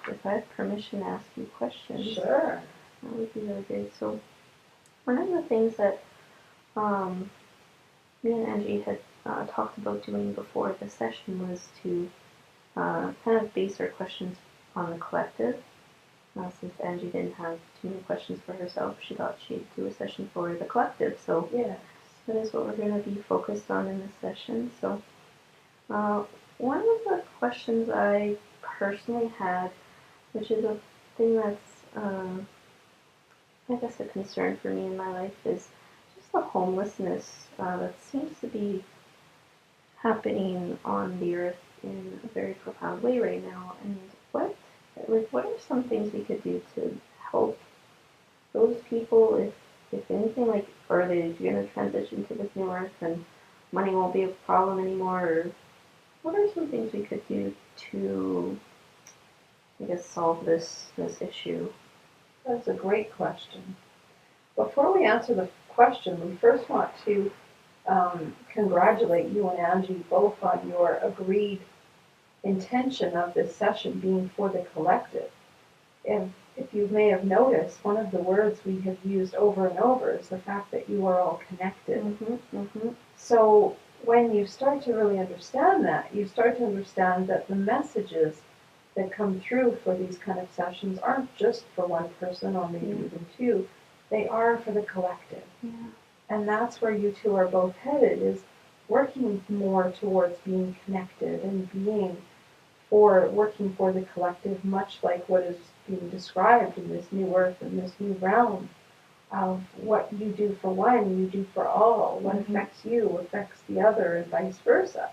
if I have permission to ask you questions. Sure. That would be really great. So one of the things that me and Angie had talked about doing before the session was to kind of base our questions on the collective. Since Angie didn't have too many questions for herself, she thought she'd do a session for the collective. So yeah, that is what we're going to be focused on in this session. So one of the questions I personally had, which is a thing that's I guess a concern for me in my life, is just the homelessness that seems to be happening on the earth in a very profound way right now. And what are some things we could do to help those people, if anything, like, are they going to transition to this new earth and money won't be a problem anymore? Or what are some things we could do to, I guess, solve this issue? That's a great question. Before we answer the question, we first want to congratulate you and Angie both on your agreed intention of this session being for the collective. And if you may have noticed, one of the words we have used over and over is the fact that you are all connected. So when you start to really understand that, you start to understand that the messages that come through for these kind of sessions aren't just for one person or maybe even two, they are for the collective. And that's where you two are both headed, is working more towards being connected and working for the collective, much like what is being described in this new earth and this new realm of what you do for one, you do for all. What affects you affects the other, and vice versa.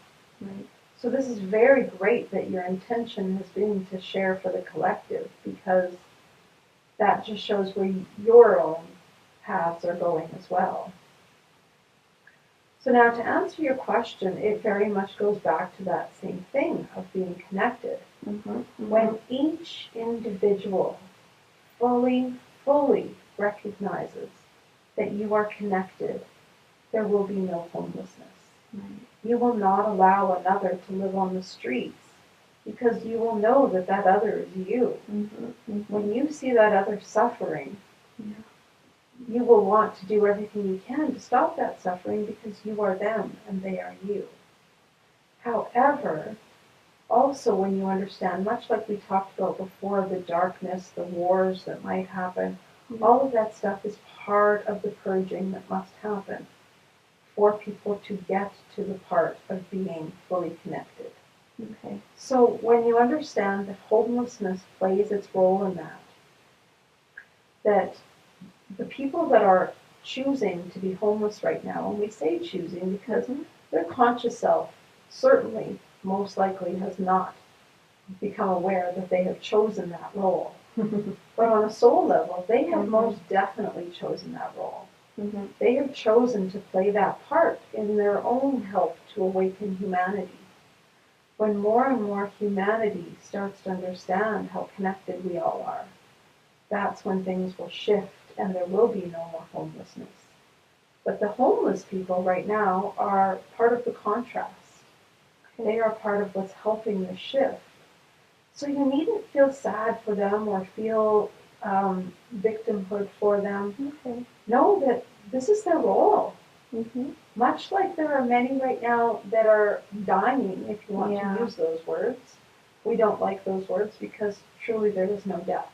So this is very great that your intention has been to share for the collective, because that just shows where your own paths are going as well. So now, to answer your question, it very much goes back to that same thing of being connected. When each individual fully recognizes that you are connected, there will be no homelessness. You will not allow another to live on the streets, because you will know that that other is you. When you see that other suffering, you will want to do everything you can to stop that suffering, because you are them and they are you. However, also when you understand, much like we talked about before, the darkness, the wars that might happen, all of that stuff is part of the purging that must happen for people to get to the part of being fully connected. So when you understand that homelessness plays its role in that the people that are choosing to be homeless right now, and we say choosing because their conscious self certainly, most likely, has not become aware that they have chosen that role. But on a soul level, they have most definitely chosen that role. They have chosen to play that part in their own help to awaken humanity. When more and more humanity starts to understand how connected we all are, that's when things will shift and there will be no more homelessness. But the homeless people right now are part of the contrast. They are part of what's helping the shift. So you needn't feel sad for them or feel victimhood for them. Know that this is their role. Much like there are many right now that are dying, if you want to use those words. We don't like those words because truly there is no death.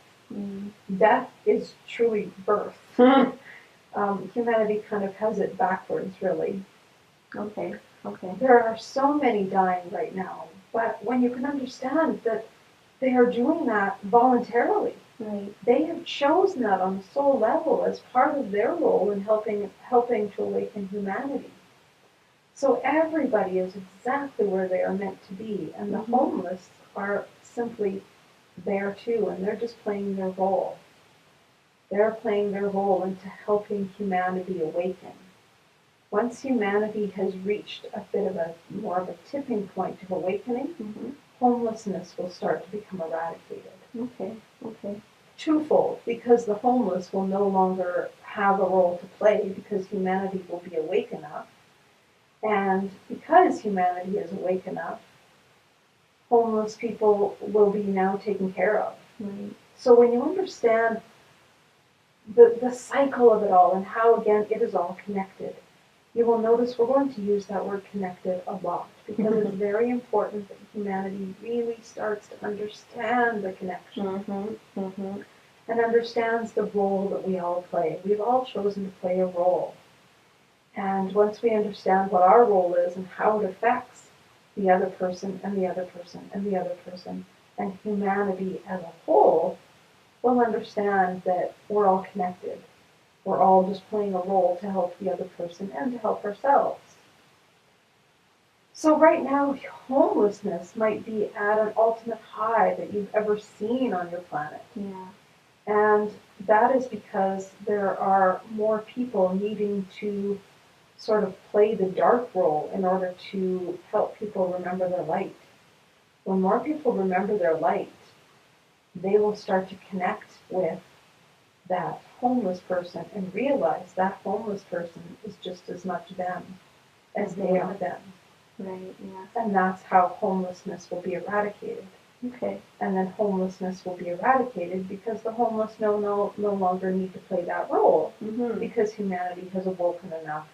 Death is truly birth. Humanity kind of has it backwards, really. There are so many dying right now, but when you can understand that they are doing that voluntarily, they have chosen that on a soul level as part of their role in helping to awaken humanity. So everybody is exactly where they are meant to be, and the homeless are simply there too, and they're just playing their role. They're playing their role into helping humanity awaken. Once humanity has reached a bit of more of a tipping point of awakening, homelessness will start to become eradicated. Twofold, because the homeless will no longer have a role to play because humanity will be awake enough. And because humanity is awake enough, homeless people will be now taken care of. Right. So when you understand the cycle of it all and how, again, it is all connected, you will notice we're going to use that word connected a lot because it's very important that humanity really starts to understand the connection and understands the role that we all play. We've all chosen to play a role. And once we understand what our role is and how it affects the other person and the other person and the other person and humanity as a whole, we'll understand that we're all connected. We're all just playing a role to help the other person and to help ourselves. So right now, homelessness might be at an ultimate high that you've ever seen on your planet. Yeah. And that is because there are more people needing to sort of play the dark role in order to help people remember their light. When more people remember their light, they will start to connect with that homeless person and realize that homeless person is just as much them as they are them. Right, yeah. And that's how homelessness will be eradicated. Okay. And then homelessness will be eradicated because the homeless no longer need to play that role because humanity has awoken enough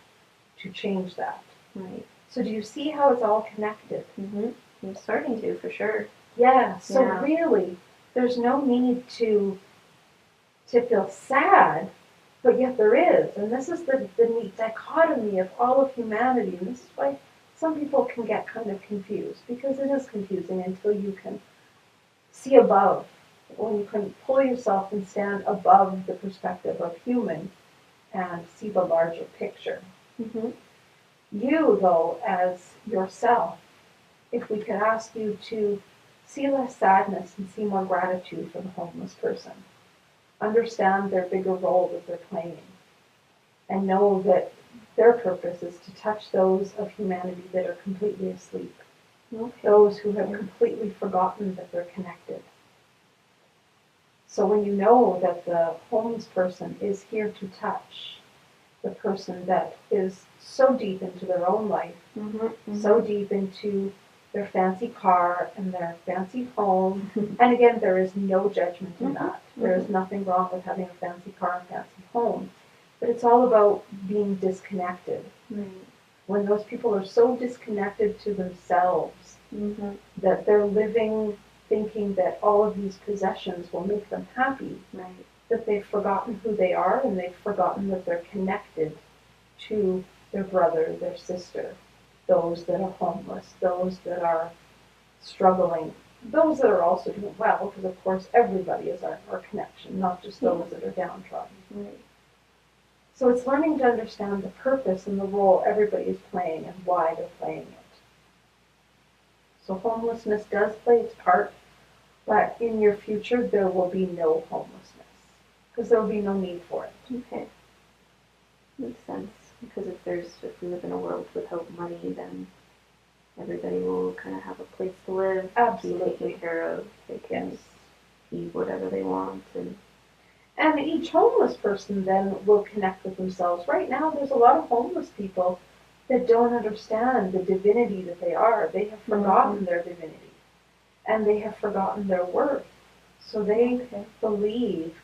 to change that. Right. So do you see how it's all connected? I'm starting to, for sure. Yeah, so really, there's no need to feel sad, but yet there is. And this is the neat dichotomy of all of humanity. And this is why some people can get kind of confused, because it is confusing until you can see above, when you can pull yourself and stand above the perspective of human and see the larger picture. You, though, as yourself, if we could ask you to see less sadness and see more gratitude for the homeless person, understand their bigger role that they're playing, and know that their purpose is to touch those of humanity that are completely asleep, those who have completely forgotten that they're connected. So when you know that the homeless person is here to touch the person that is so deep into their own life, so deep into their fancy car and their fancy home. And again, there is no judgment in that. There is nothing wrong with having a fancy car and fancy home. But it's all about being disconnected. When those people are so disconnected to themselves that they're living thinking that all of these possessions will make them happy, that they've forgotten who they are and they've forgotten that they're connected to their brother, their sister, those that are homeless, those that are struggling, those that are also doing well, because of course everybody is our connection, not just those that are downtrodden. So it's learning to understand the purpose and the role everybody is playing and why they're playing it. So homelessness does play its part, but in your future there will be no homelessness, because there will be no need for it. Okay. Makes sense. Because if we live in a world without money, then everybody will kind of have a place to live, Absolutely. be taken care of. They can eat whatever they want, and each homeless person then will connect with themselves. Right now, there's a lot of homeless people that don't understand the divinity that they are. They have forgotten their divinity, and they have forgotten their worth. So they believe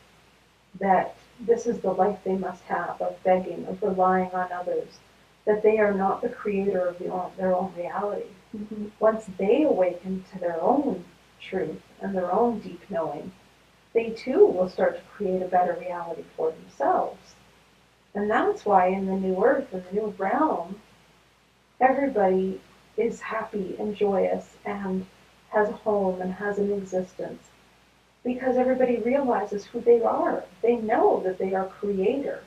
that this is the life they must have, of begging, of relying on others, that they are not the creator of their own reality. Once they awaken to their own truth and their own deep knowing, they too will start to create a better reality for themselves. And that's why in the new earth, in the new realm, everybody is happy and joyous and has a home and has an existence, because everybody realizes who they are. They know that they are creator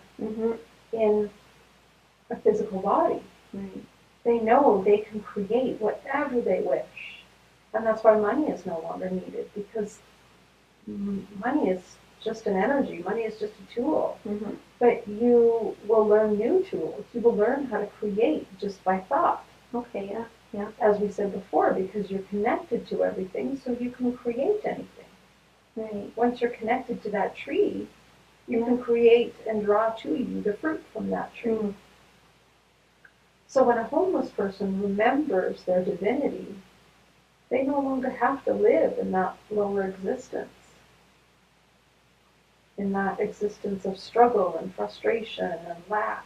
in a physical body. They know they can create whatever they wish. And that's why money is no longer needed, because money is just an energy. Money is just a tool. But you will learn new tools. You will learn how to create just by thought. As we said before, because you're connected to everything, so you can create anything. Once you're connected to that tree, you can create and draw to you the fruit from that tree. So when a homeless person remembers their divinity, they no longer have to live in that lower existence. in that existence of struggle and frustration and lack.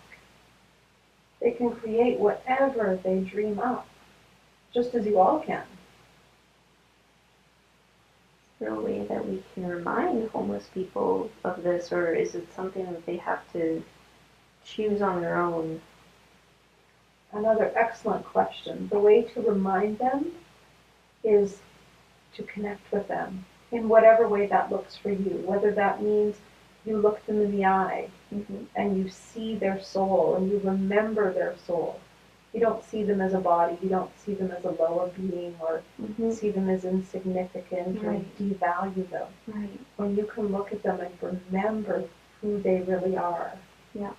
They can create whatever they dream up, just as you all can. Is there a way that we can remind homeless people of this, or is it something that they have to choose on their own? Another excellent question. The way to remind them is to connect with them in whatever way that looks for you, whether that means you look them in the eye and you see their soul and you remember their soul. You don't see them as a body, you don't see them as a lower being or see them as insignificant or devalue them. Right. When you can look at them and remember who they really are. Yeah.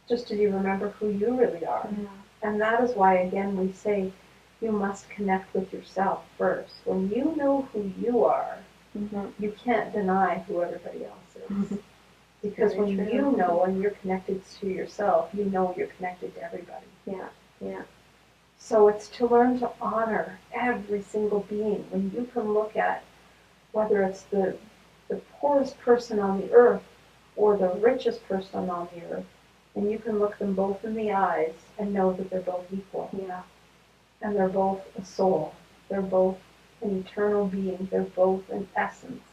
Just as you remember who you really are. Yeah. And that is why, again, we say you must connect with yourself first. When you know who you are, you can't deny who everybody else is. Because Very when true. you know and you're connected to yourself, you know you're connected to everybody. Yeah. Yeah. So it's to learn to honor every single being. When you can look at whether it's the poorest person on the earth or the richest person on the earth, and you can look them both in the eyes and know that they're both equal. Yeah. And they're both a soul. They're both an eternal being. They're both an essence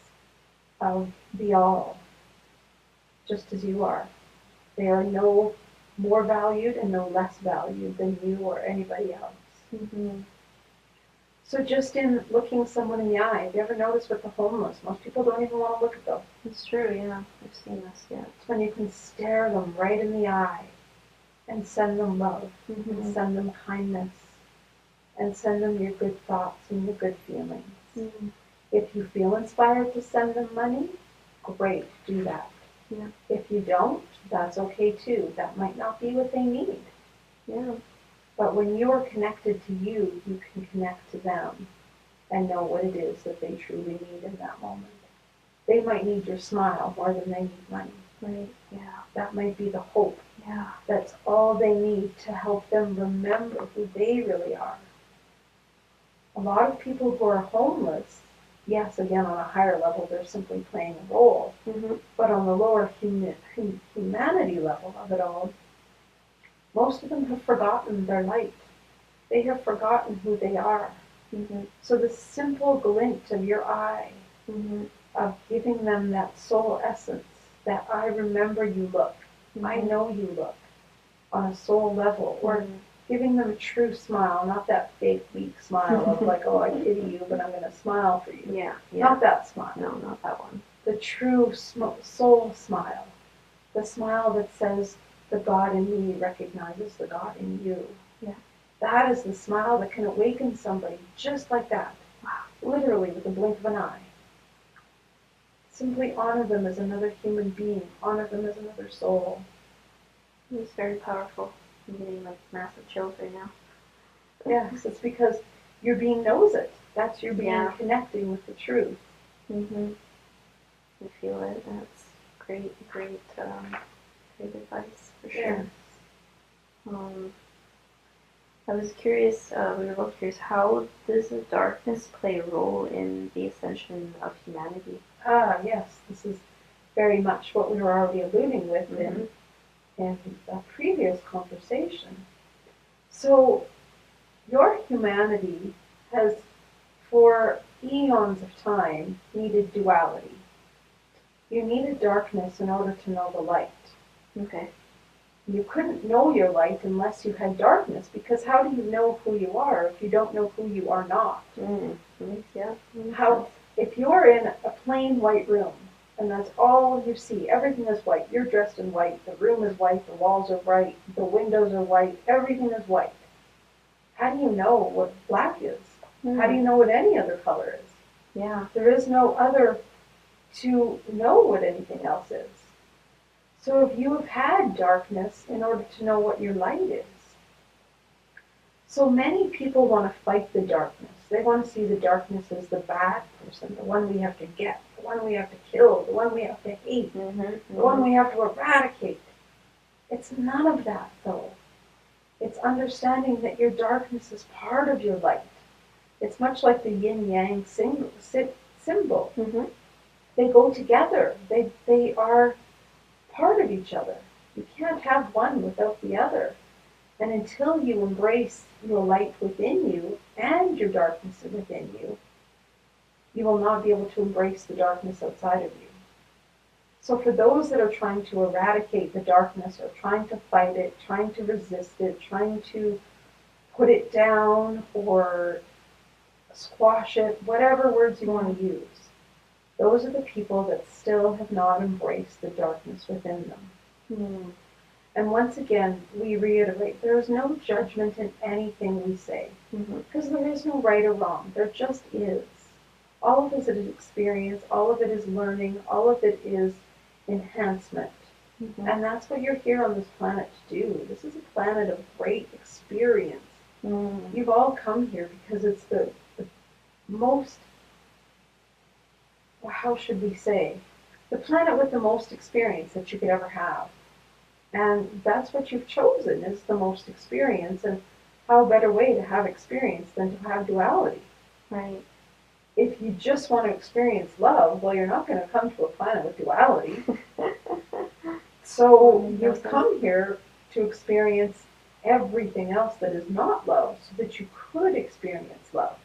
of the all, just as you are. They are no more valued and no less valued than you or anybody else. So just in looking someone in the eye, have you ever noticed with the homeless, most people don't even want to look at them. It's true, yeah. I've seen this, yeah. It's when you can stare them right in the eye and send them love and send them kindness and send them your good thoughts and your good feelings. If you feel inspired to send them money, great, do that. Yeah. If you don't, that's okay too. That might not be what they need. Yeah. But when you're connected to you, you can connect to them and know what it is that they truly need in that moment. They might need your smile more than they need money. Right. Yeah. That might be the hope. Yeah. That's all they need to help them remember who they really are. A lot of people who are homeless, yes, again, on a higher level, they're simply playing a role. But on the lower humanity level of it all, most of them have forgotten their light. They have forgotten who they are. So the simple glint of your eye, of giving them that soul essence, that I remember you look, I know you look, on a soul level, or giving them a true smile, not that fake, weak smile of like, oh, I pity you, but I'm going to smile for you. Yeah. Not that smile. No, not that one. The true soul smile. The smile that says, the God in me recognizes the God in you. Yeah. That is the smile that can awaken somebody just like that. Wow. Literally with the blink of an eye. Simply honor them as another human being. Honor them as another soul. It's very powerful. I'm getting like massive chills right now. Yes, it's because your being knows it. That's your being connecting with the truth. I feel it. That's great advice for sure. I was curious, we were both curious, how does the darkness play a role in the ascension of humanity? Yes, this is very much what we were already alluding with in a previous conversation. So, your humanity has, for eons of time, needed duality. You needed darkness in order to know the light. Okay. You couldn't know your light unless you had darkness, because how do you know who you are if you don't know who you are not? If you're in a plain white room, and that's all you see, everything is white, you're dressed in white, the room is white, the walls are white, the windows are white, everything is white. How do you know what black is? How do you know what any other color is? Yeah. There is no other to know what anything else is. So if you have had darkness in order to know what your light is. So many people want to fight the darkness. They want to see the darkness as the bad person, the one we have to get, the one we have to kill, the one we have to hate, the one we have to eradicate. It's none of that, though. It's understanding that your darkness is part of your light. It's much like the yin-yang symbol. they go together. They are part of each other. You can't have one without the other. And until you embrace your light within you and your darkness within you, you will not be able to embrace the darkness outside of you. So for those that are trying to eradicate the darkness or trying to fight it, trying to resist it, trying to put it down or squash it, whatever words you want to use, those are the people that still have not embraced the darkness within them. Mm. And once again, we reiterate, there is no judgment in anything we say, because there is no right or wrong. There just is. All of it is experience, all of it is learning, all of it is enhancement. And that's what you're here on this planet to do. This is a planet of great experience. You've all come here because it's the most, how should we say, the planet with the most experience that you could ever have. And that's what you've chosen, is the most experience. And how better way to have experience than to have duality? Right. If you just want to experience love, well, you're not going to come to a planet with duality. So you've come here to experience everything else that is not love, so that you could experience love.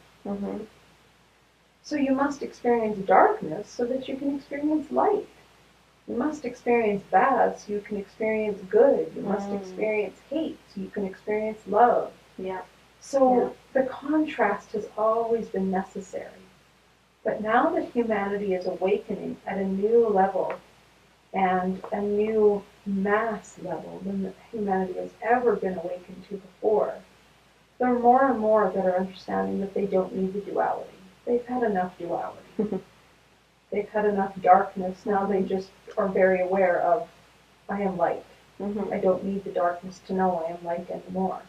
So you must experience darkness so that you can experience light. You must experience bad so you can experience good. You must experience hate so you can experience love. Yeah. So the contrast has always been necessary. But now that humanity is awakening at a new level and a new mass level than humanity has ever been awakened to before, there are more and more that are understanding that they don't need the duality. They've had enough duality. They've had enough darkness. Now they just are very aware of, I am light. I don't need the darkness to know I am light anymore.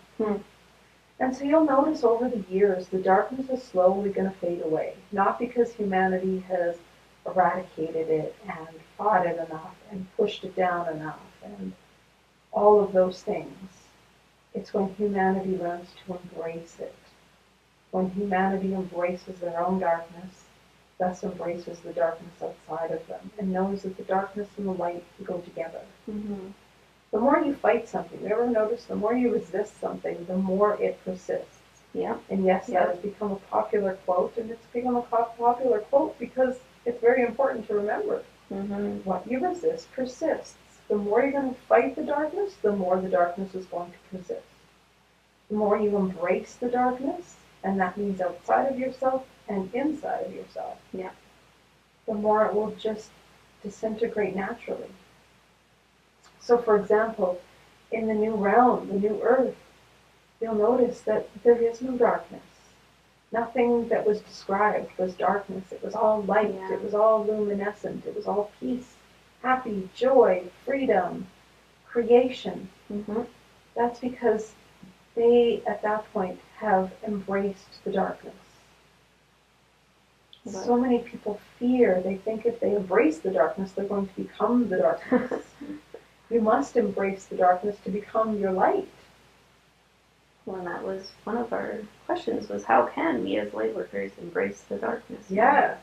And so you'll notice over the years, the darkness is slowly going to fade away. Not because humanity has eradicated it and fought it enough and pushed it down enough and all of those things. It's when humanity learns to embrace it. When humanity embraces their own darkness, thus embraces the darkness outside of them, and knows that the darkness and the light go together. The more you fight something, you ever notice, the more you resist something, the more it persists. Yeah. And yes, that has become a popular quote, and it's become a popular quote because it's very important to remember. What you resist persists. The more you're going to fight the darkness, the more the darkness is going to persist. The more you embrace the darkness, and that means outside of yourself and inside of yourself, the more it will just disintegrate naturally. So, for example, in the new realm, the new earth, you'll notice that there is no darkness. Nothing that was described was darkness. It was all light. It was all luminescent. It was all peace, happy, joy, freedom, creation. That's because they, at that point, have embraced the darkness. So many people fear. They think if they embrace the darkness, they're going to become the darkness. You must embrace the darkness to become your light. Well, and that was one of our questions, was how can we as light workers embrace the darkness? Yes.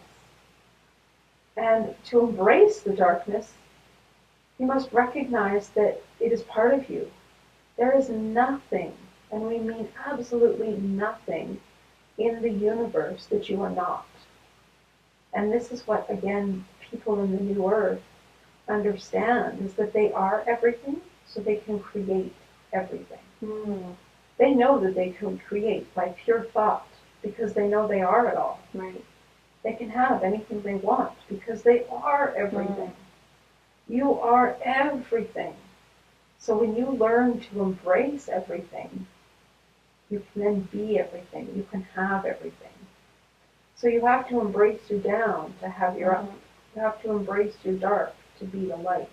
And to embrace the darkness, you must recognize that it is part of you. There is nothing, and we mean absolutely nothing, in the universe that you are not. And this is what, again, people in the new earth understand, is that they are everything, so they can create everything. They know that they can create by pure thought, because they know they are it all. Right. They can have anything they want, because they are everything. You are everything. So when you learn to embrace everything, you can then be everything. You can have everything. So you have to embrace your down to have your up. You have to embrace your dark to be the light.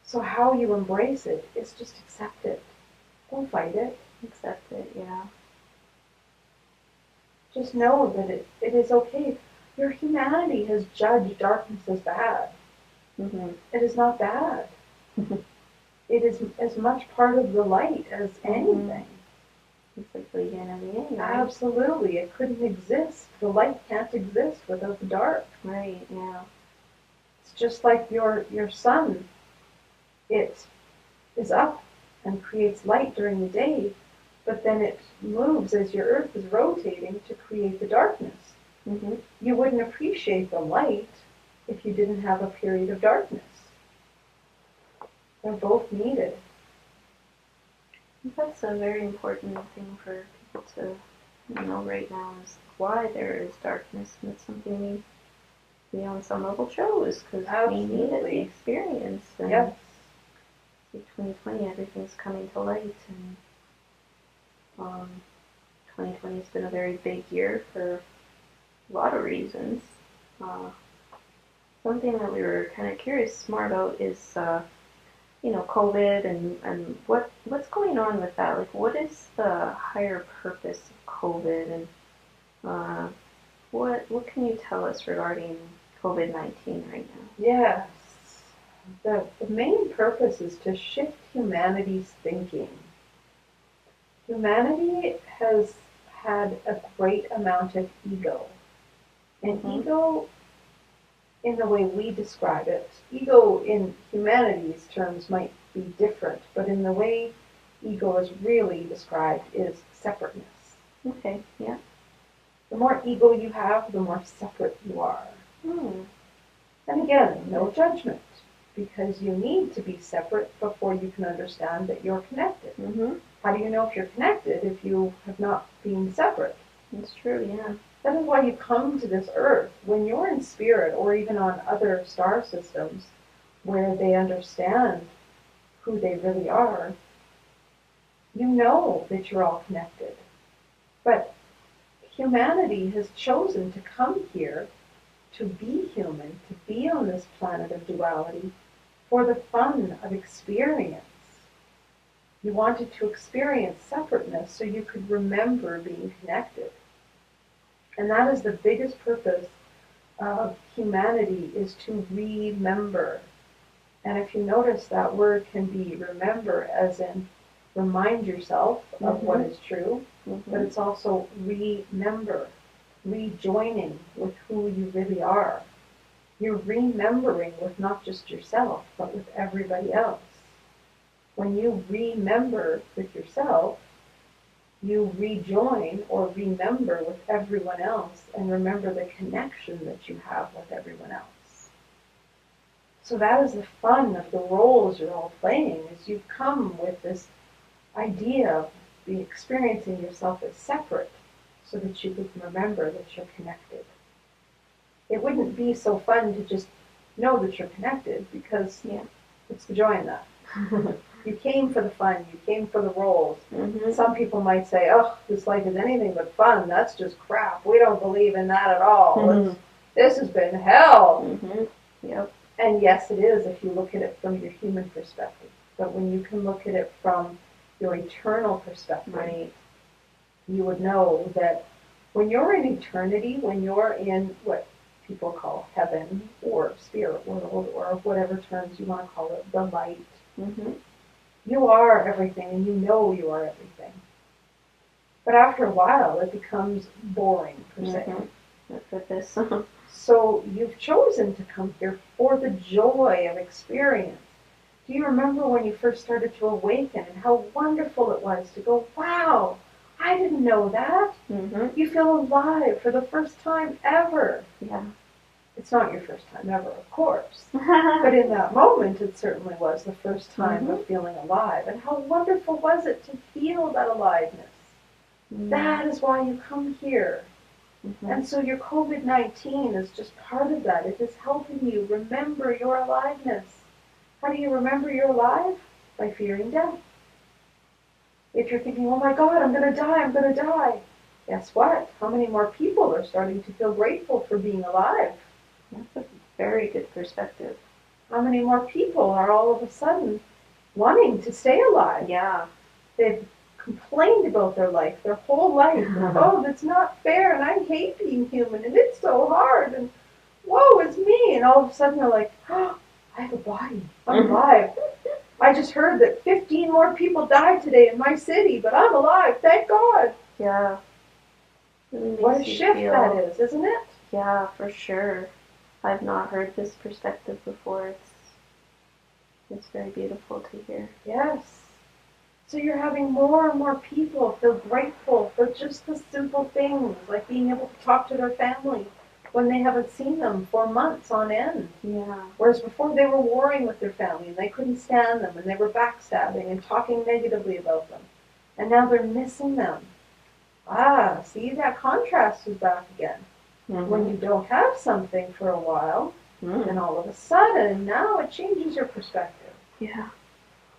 So how you embrace it is just accept it. Don't fight it. Accept it, yeah. Just know that it is okay. Your humanity has judged darkness as bad. It is not bad. It is as much part of the light as anything. It's like the yin and the yang, right? Absolutely. It couldn't exist. The light can't exist without the dark. Right, yeah. It's just like your sun. It is up and creates light during the day, but then it moves as your earth is rotating to create the darkness. Mm-hmm. You wouldn't appreciate the light if you didn't have a period of darkness. They're both needed. That's a very important thing for people to know right now, is why there is darkness, and it's something we on some level chose because we needed the experience. And yes. 2020, everything's coming to light, and 2020 has been a very big year for a lot of reasons. Something that we were kind of curious more about is COVID and what's going on with that? Like, what is the higher purpose of COVID, and what can you tell us regarding COVID-19 right now? Yes. The main purpose is to shift humanity's thinking. Humanity has had a great amount of ego. And ego, in the way we describe it, ego in humanity's terms might be different, but in the way ego is really described is separateness. Okay, yeah. The more ego you have, the more separate you are. And again, no judgment, because you need to be separate before you can understand that you're connected. How do you know if you're connected if you have not been separate? That's true, yeah. That is why you come to this earth. When you're in spirit, or even on other star systems where they understand who they really are, you know that you're all connected. But humanity has chosen to come here to be human, to be on this planet of duality for the fun of experience. You wanted to experience separateness so you could remember being connected. And that is the biggest purpose of humanity, is to remember. And if you notice, that word can be remember as in remind yourself of what is true, but it's also remember, rejoining with who you really are. You're remembering with not just yourself, but with everybody else. When you remember with yourself, you rejoin or remember with everyone else, and remember the connection that you have with everyone else. So that is the fun of the roles you're all playing, is you come with this idea of experiencing yourself as separate so that you can remember that you're connected. It wouldn't be so fun to just know that you're connected, because what's the joy in that? You came for the fun, you came for the roles. Some people might say, oh, this life is anything but fun, that's just crap, we don't believe in that at all. This has been hell. Yep. And yes, it is if you look at it from your human perspective. But when you can look at it from your eternal perspective, you would know that when you're in eternity, when you're in what people call heaven or spirit world, or whatever terms you want to call it, the light, you are everything, and you know you are everything. But after a while, it becomes boring, per se. So you've chosen to come here for the joy of experience. Do you remember when you first started to awaken, and how wonderful it was to go, wow, I didn't know that. You feel alive for the first time ever. Yeah. It's not your first time ever, of course. But in that moment, it certainly was the first time of feeling alive. And how wonderful was it to feel that aliveness? That is why you come here. And so your COVID-19 is just part of that. It is helping you remember your aliveness. How do you remember you're alive? By fearing death. If you're thinking, oh my God, I'm going to die, I'm going to die. Guess what? How many more people are starting to feel grateful for being alive? That's a very good perspective. How many more people are all of a sudden wanting to stay alive? Yeah. They've complained about their life, their whole life. Oh, that's not fair, and I hate being human, and it's so hard, and woe is me. And all of a sudden they're like, oh, I have a body. I'm alive. I just heard that 15 more people died today in my city, but I'm alive, thank God. Yeah. Really What a makes you shift feel, that is, isn't it? yeah, for sure. I've not heard this perspective before. It's very beautiful to hear. Yes. So you're having more and more people feel grateful for just the simple things, like being able to talk to their family when they haven't seen them for months on end. Yeah. Whereas before they were warring with their family and they couldn't stand them and they were backstabbing and talking negatively about them. And now they're missing them. Ah, see, that contrast is back again. Mm-hmm. When you don't have something for a while, then all of a sudden, now it changes your perspective. Yeah.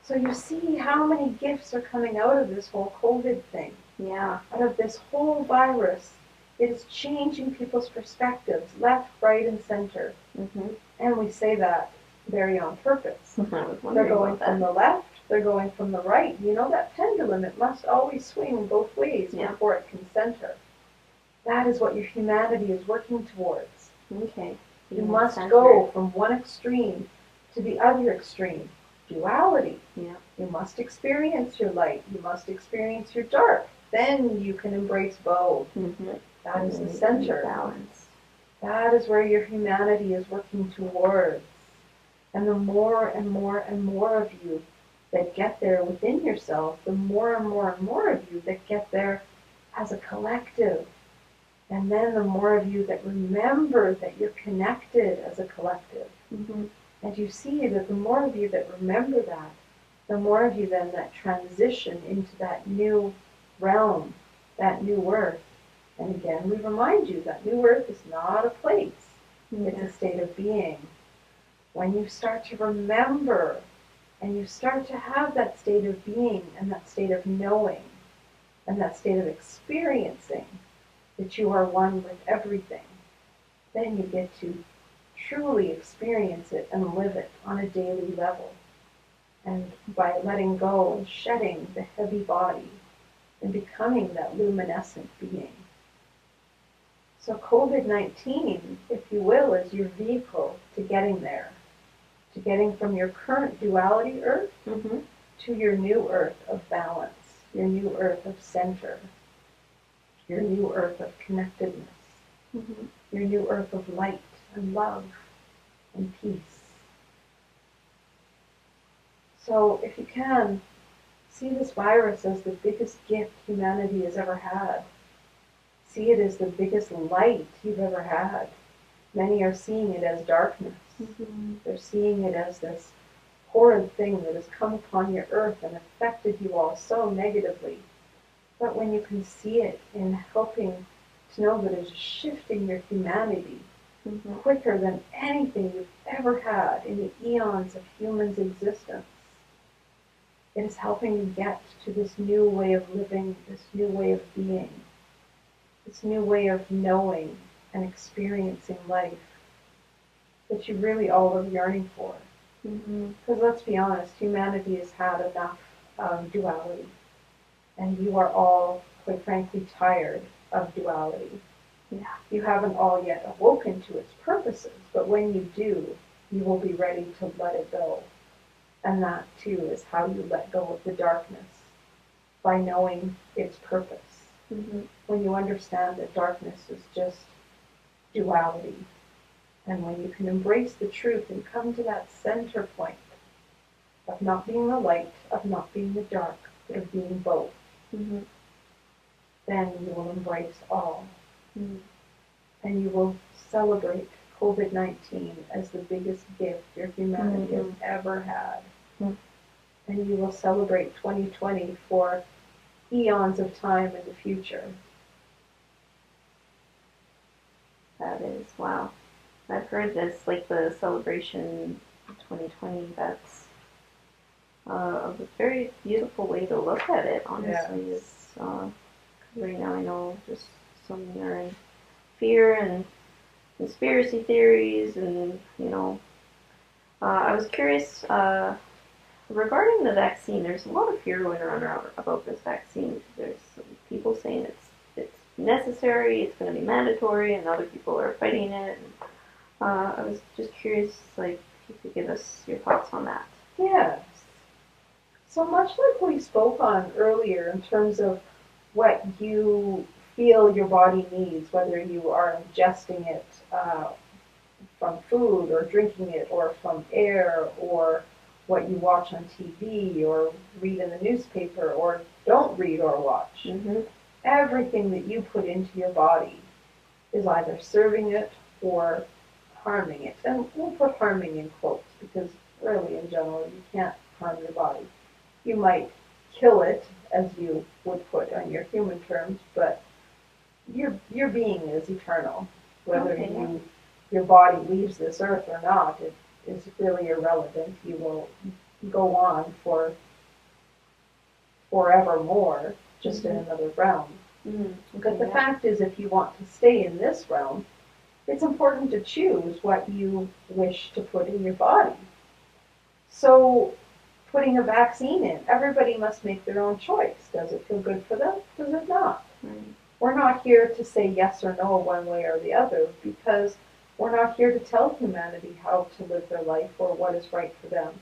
So you see how many gifts are coming out of this whole COVID thing. Yeah. Out of this whole virus. It is changing people's perspectives, left, right, and center. Mm-hmm. And we say that very on purpose. I was They're wondering going about from that. the left, they're going from the right. You know that pendulum, it must always swing both ways before it can center. That is what your humanity is working towards. Okay. You must go from one extreme to the other extreme. Duality. Yeah. You must experience your light. You must experience your dark. Then you can embrace both. Mm-hmm. That is the center. Balance. That is where your humanity is working towards. And the more and more and more of you that get there within yourself, the more and more and more of you that get there as a collective. And then the more of you that remember that you're connected as a collective. Mm-hmm. And you see that the more of you that remember that, the more of you then that transition into that new realm, that new earth. And again, we remind you that new earth is not a place. Mm-hmm. It's a state of being. When you start to remember and you start to have that state of being and that state of knowing and that state of experiencing that you are one with everything, then you get to truly experience it and live it on a daily level. And by letting go and shedding the heavy body and becoming that luminescent being. So COVID-19, if you will, is your vehicle to getting there, to getting from your current duality earth Mm-hmm. to your new earth of balance, your new earth of center, your new earth of connectedness, Mm-hmm. your new earth of light and love and peace. So if you can, see this virus as the biggest gift humanity has ever had. See it as the biggest light you've ever had. Many are seeing it as darkness. Mm-hmm. They're seeing it as this horrid thing that has come upon your earth and affected you all so negatively. But when you can see it in helping to know that it's shifting your humanity Mm-hmm. quicker than anything you've ever had in the eons of humans' existence, it is helping you get to this new way of living, this new way of being, this new way of knowing and experiencing life that you really all are yearning for. Mm-hmm. Because let's be honest, humanity has had enough duality. And you are all, quite frankly, tired of duality. Yeah. You haven't all yet awoken to its purposes, but when you do, you will be ready to let it go. And that, too, is how you let go of the darkness, by knowing its purpose. Mm-hmm. When you understand that darkness is just duality, and when you can embrace the truth and come to that center point of not being the light, of not being the dark, but of being both, Mm-hmm. then you will embrace all. Mm-hmm. And you will celebrate COVID-19 as the biggest gift your humanity has ever had. Mm-hmm. And you will celebrate 2020 for eons of time in the future. That is, wow. I've heard this, like the celebration of 2020, that's a very beautiful way to look at it, honestly. Yes. Is, right now I know just so many are in fear and conspiracy theories, and, you know, I was curious, regarding the vaccine, there's a lot of fear going around about this vaccine. There's some people saying it's necessary, it's going to be mandatory, and other people are fighting it. And, I was just curious, like, if you could give us your thoughts on that. Yes. So much like we spoke on earlier in terms of what you feel your body needs, whether you are ingesting it from food or drinking it or from air or what you watch on TV or read in the newspaper or don't read or watch. Mm-hmm. Everything that you put into your body is either serving it or harming it. And we'll put harming in quotes because really in general you can't harm your body. You might kill it, as you would put on your human terms, but your being is eternal. Whether Okay, your body leaves this earth or not, it is really irrelevant. You will go on for forevermore, just in another realm. Mm-hmm. But Okay, the yeah. fact is, if you want to stay in this realm, it's important to choose what you wish to put in your body. So, putting a vaccine in, everybody must make their own choice. Does it feel good for them? Does it not? Right. We're not here to say yes or no one way or the other because we're not here to tell humanity how to live their life or what is right for them.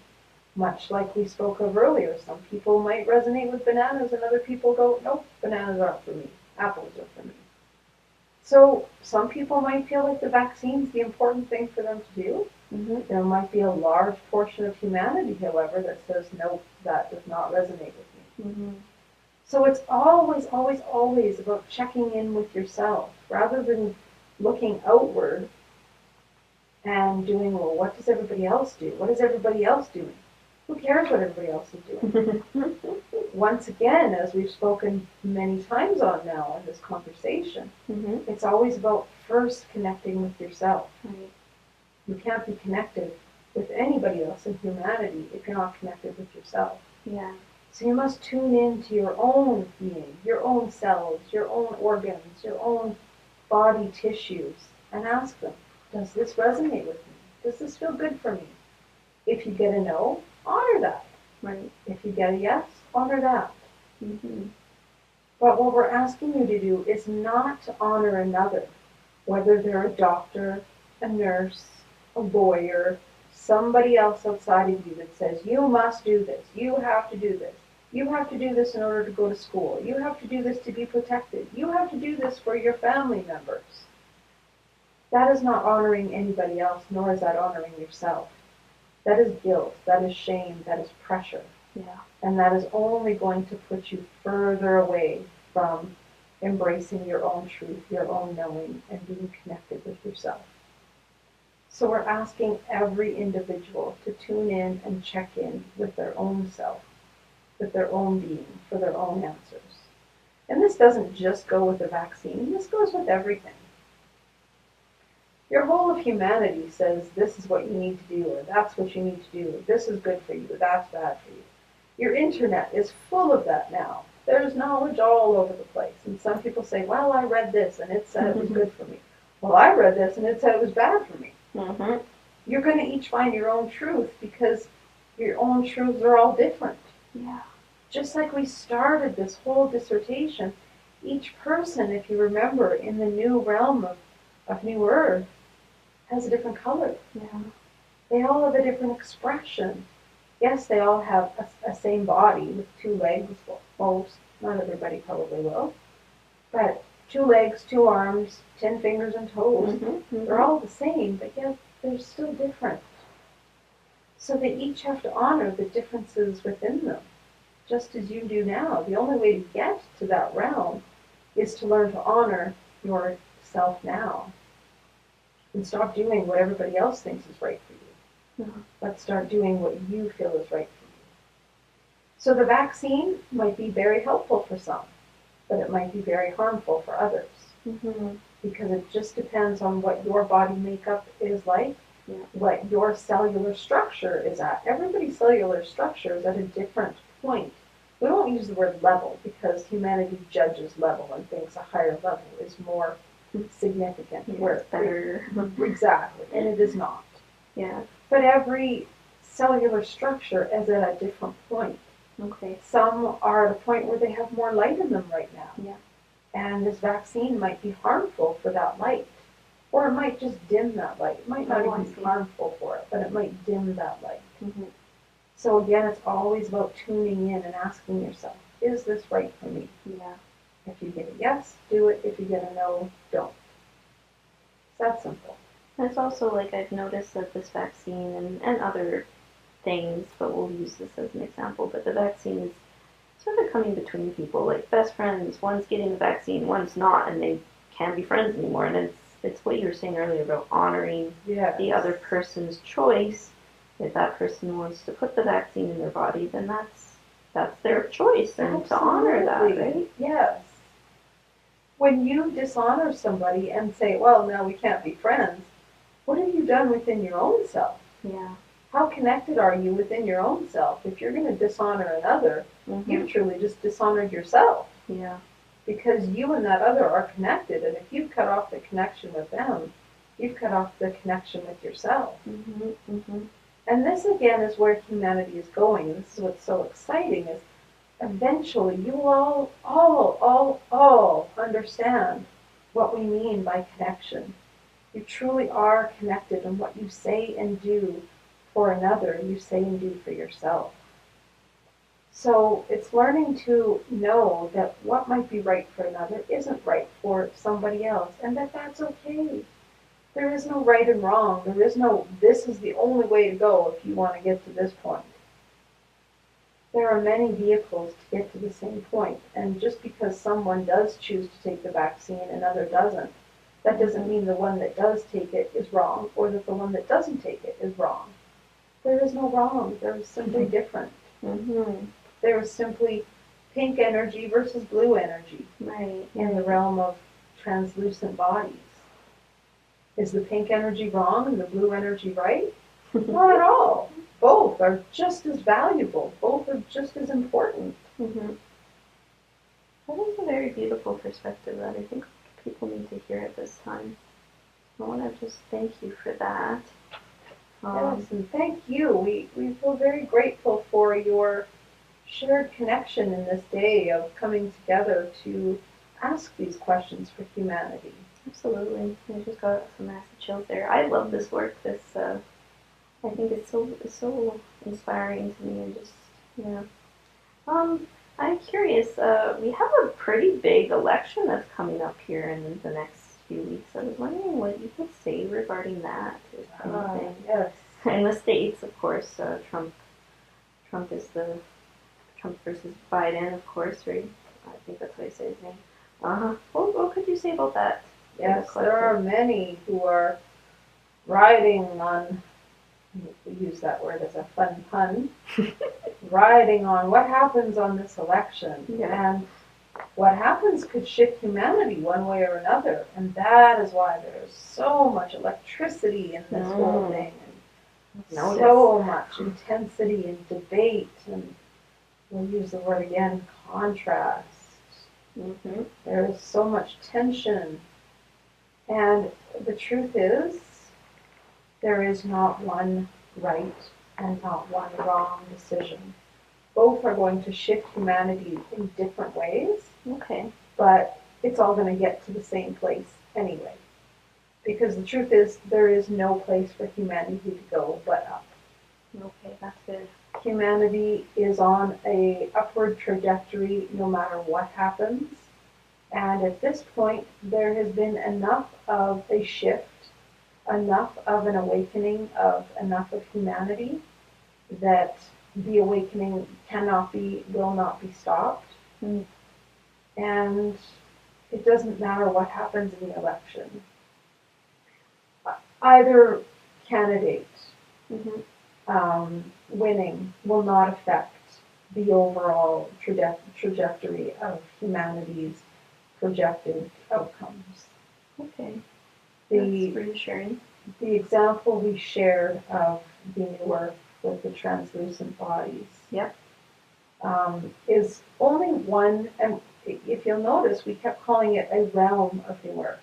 Much like we spoke of earlier, some people might resonate with bananas and other people go, nope, bananas aren't for me, apples are for me. So some people might feel like the vaccine's the important thing for them to do. Mm-hmm. There might be a large portion of humanity, however, that says, nope, that does not resonate with me. Mm-hmm. So it's always, always, always about checking in with yourself rather than looking outward and doing, well, what does everybody else do? What is everybody else doing? Who cares what everybody else is doing? Once again, as we've spoken many times on now in this conversation, Mm-hmm. it's always about first connecting with yourself. Right. You can't be connected with anybody else in humanity if you're not connected with yourself. Yeah. So you must tune in to your own being, your own cells, your own organs, your own body tissues, and ask them, does this resonate with me? Does this feel good for me? If you get a no, honor that. Right. If you get a yes, honor that. Mm-hmm. But what we're asking you to do is not to honor another, whether they're a doctor, a nurse, a lawyer, somebody else outside of you that says, you must do this, you have to do this, you have to do this in order to go to school, you have to do this to be protected, you have to do this for your family members. That is not honoring anybody else, nor is that honoring yourself. That is guilt, that is shame, that is pressure. Yeah. And that is only going to put you further away from embracing your own truth, your own knowing, and being connected with yourself. So we're asking every individual to tune in and check in with their own self, with their own being, for their own answers. And this doesn't just go with the vaccine, this goes with everything. Your whole of humanity says this is what you need to do, or that's what you need to do, this is good for you, that's bad for you. Your internet is full of that now. There's knowledge all over the place. And some people say, well, I read this and it said it was good for me. Well, I read this and it said it was bad for me. Mm-hmm. You're going to each find your own truth because your own truths are all different. Yeah. Just like we started this whole dissertation, each person, if you remember, in the new realm of New Earth has a different color. Yeah. They all have a different expression. Yes, they all have a same body with 2 legs. Well, most, not everybody probably will. But 2 legs, 2 arms, 10 fingers and toes. Mm-hmm. Mm-hmm. They're all the same, but yet they're still different. So they each have to honor the differences within them, just as you do now. The only way to get to that realm is to learn to honor yourself now and stop doing what everybody else thinks is right for you. Yeah. Let's start doing what you feel is right for you. So the vaccine might be very helpful for some, but it might be very harmful for others. Mm-hmm. Because it just depends on what your body makeup is like, Yeah. what your cellular structure is at. Everybody's cellular structure is at a different point. We don't use the word level because humanity judges level and thinks a higher level is more significant. Yeah, Where it's better. exactly, and it is not. Yeah. But every cellular structure is at a different point. Okay. Some are at a point where they have more light in them right now. Yeah. And this vaccine might be harmful for that light. Or it might just dim that light. It might not Oh, I even be see. harmful for it, but it might dim that light. Mm-hmm. So again, it's always about tuning in and asking yourself, is this right for me? Yeah. If you get a yes, do it. If you get a no, don't. It's that simple. And it's also like I've noticed that this vaccine and other things, but we'll use this as an example, but the vaccine is sort of coming between people, like best friends. One's getting the vaccine, one's not, and they can't be friends anymore. And it's what you were saying earlier about honoring the other person's choice. If that person wants to put the vaccine in their body, then that's their choice, and to honor that, right? Yes. When you dishonor somebody and say, well, now we can't be friends, what have you done within your own self? Yeah. How connected are you within your own self? If you're going to dishonor another, you've truly just dishonored yourself. Yeah. Because you and that other are connected, and if you've cut off the connection with them, you've cut off the connection with yourself. And this again is where humanity is going. This is what's so exciting is eventually you will all understand what we mean by connection. You truly are connected, and what you say and do for another, you say and do for yourself. So it's learning to know that what might be right for another isn't right for somebody else, and that that's okay. There is no right and wrong. There is no, this is the only way to go if you want to get to this point. There are many vehicles to get to the same point, and just because someone does choose to take the vaccine and another doesn't, that doesn't mean the one that does take it is wrong, or that the one that doesn't take it is wrong. There is no wrong. There is simply different. There is simply pink energy versus blue energy in the realm of translucent bodies. Is the pink energy wrong and the blue energy right? Not at all. Both are just as valuable. Both are just as important. That is a very beautiful perspective that I think people need to hear at this time. I want to just thank you for that. Yes, and thank you. We feel very grateful for your shared connection in this day of coming together to ask these questions for humanity. Absolutely. I just got some massive chills there. I love this work. I think it's so inspiring to me, and just, yeah. I'm curious. We have a pretty big election that's coming up here in the next few weeks. I was wondering what you could say regarding that, if anything. Yes. In the States, of course, Trump is the Trump versus Biden, of course, right? I think that's how you say his name. What could you say about that? Yes, there are many who are riding on, we use that word as a fun pun, riding on what happens on this election. Yeah. And what happens could shift humanity one way or another. And that is why there's so much electricity in this whole thing. And so much intensity and debate. And we'll use the word again, contrast. There is so much tension. And the truth is, there is not one right and not one wrong decision. Both are going to shift humanity in different ways. But it's all going to get to the same place anyway. Because the truth is, there is no place for humanity to go but up. That's good. Humanity is on a upward trajectory no matter what happens. And at this point, there has been enough of a shift, enough of an awakening of enough of humanity that the awakening will not be stopped. And it doesn't matter what happens in the election. Either candidate winning will not affect the overall trajectory of humanity's projected outcomes. That's reassuring. The example we shared of the new earth with the translucent bodies is only one, and if you'll notice, we kept calling it a realm of new earth.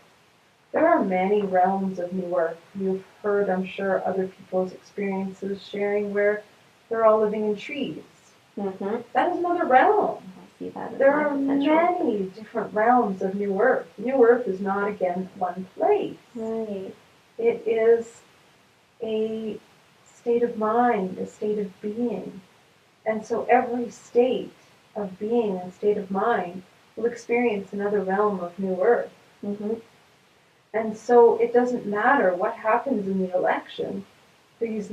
There are many realms of new earth. You've heard, I'm sure, other people's experiences sharing where they're all living in trees. That is another realm. There are many different realms of New Earth. New Earth is not, again, one place. It is a state of mind, a state of being. And so every state of being and state of mind will experience another realm of new earth. Mm-hmm. And so it doesn't matter what happens in the election, these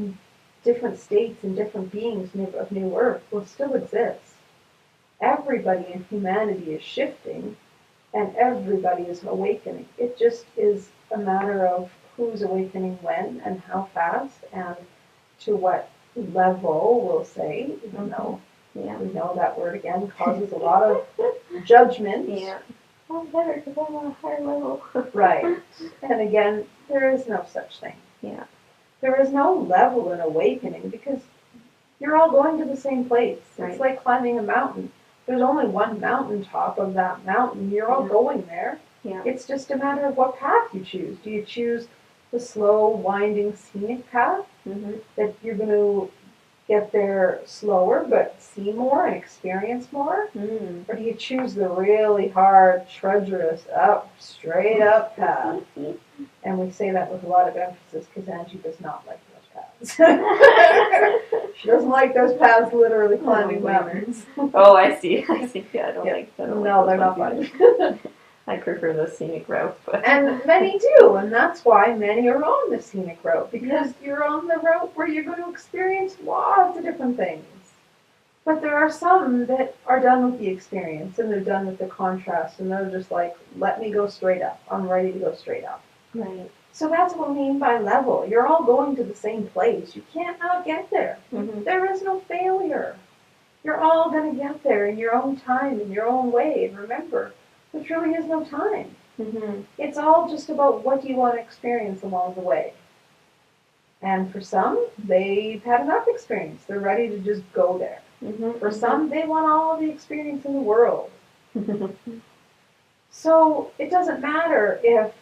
different states and different beings of new earth will still exist. Everybody in humanity is shifting, and everybody is awakening. It just is a matter of who's awakening when and how fast and to what level, we'll say, even though we know that word again causes a lot of judgment. Yeah. Oh, better because I'm on a higher level. Right. And again, there is no such thing. Yeah. There is no level in awakening because you're all going to the same place. Right. It's like climbing a mountain. There's only one mountaintop of that mountain. You're all going there. Yeah. It's just a matter of what path you choose. Do you choose the slow, winding, scenic path that you're going to get there slower but see more and experience more? Or do you choose the really hard, treacherous, straight up path? And we say that with a lot of emphasis because Angie does not like those paths. She doesn't like those paths literally climbing mountains. Oh, I see. Yeah, I don't like that. No, they're not fun. I prefer the scenic route. But. And many do, and that's why many are on the scenic route, because you're on the route where you're going to experience lots of different things. But there are some that are done with the experience, and they're done with the contrast, and they're just like, let me go straight up. I'm ready to go straight up. Right. So that's what I mean by level. You're all going to the same place. You can't not get there. There is no failure. You're all going to get there in your own time, in your own way. And remember, there truly is no time. It's all just about what you want to experience along the way. And for some, they've had enough experience. They're ready to just go there. For some, they want all the experience in the world. So it doesn't matter if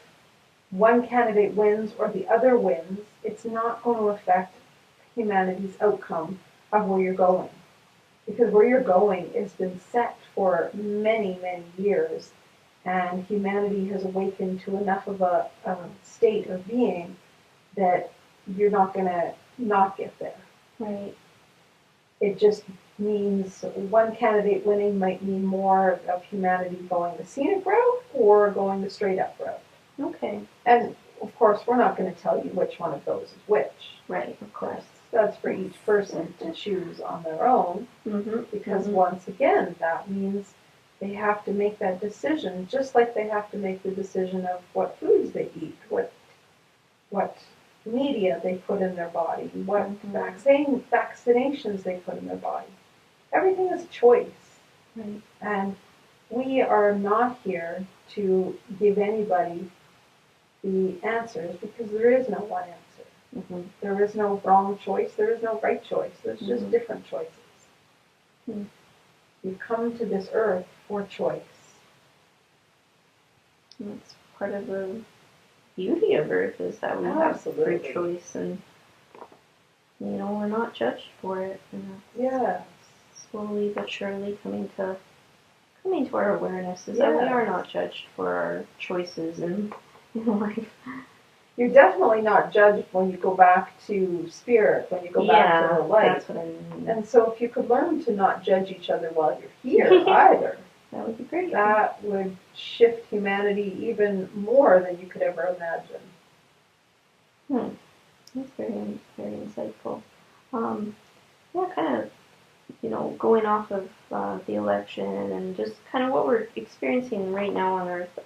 one candidate wins or the other wins. It's not going to affect humanity's outcome of where you're going. Because where you're going has been set for many, many years. And humanity has awakened to enough of a state of being that you're not going to not get there. Right. It just means one candidate winning might mean more of humanity going the scenic route or going the straight up route. Okay. And of course, we're not going to tell you which one of those is which. Right, of course. That's for each person to choose on their own. Because once again, that means they have to make that decision, just like they have to make the decision of what foods they eat, what media they put in their body, what vaccinations they put in their body. Everything is a choice. Right. And we are not here to give anybody the answers because there is no one answer. There is no wrong choice. There is no right choice. There's just different choices. You come to this earth for choice. And that's part of the beauty of Earth is that we have free choice, and we're not judged for it. And that's slowly but surely coming to our awareness is that we are not judged for our choices in life. You're definitely not judged when you go back to spirit, when you go back to the light. That's what I mean. And so if you could learn to not judge each other while you're here either, that would be great. That would shift humanity even more than you could ever imagine. That's very, very insightful. Kind of, going off of the election and just kind of what we're experiencing right now on Earth.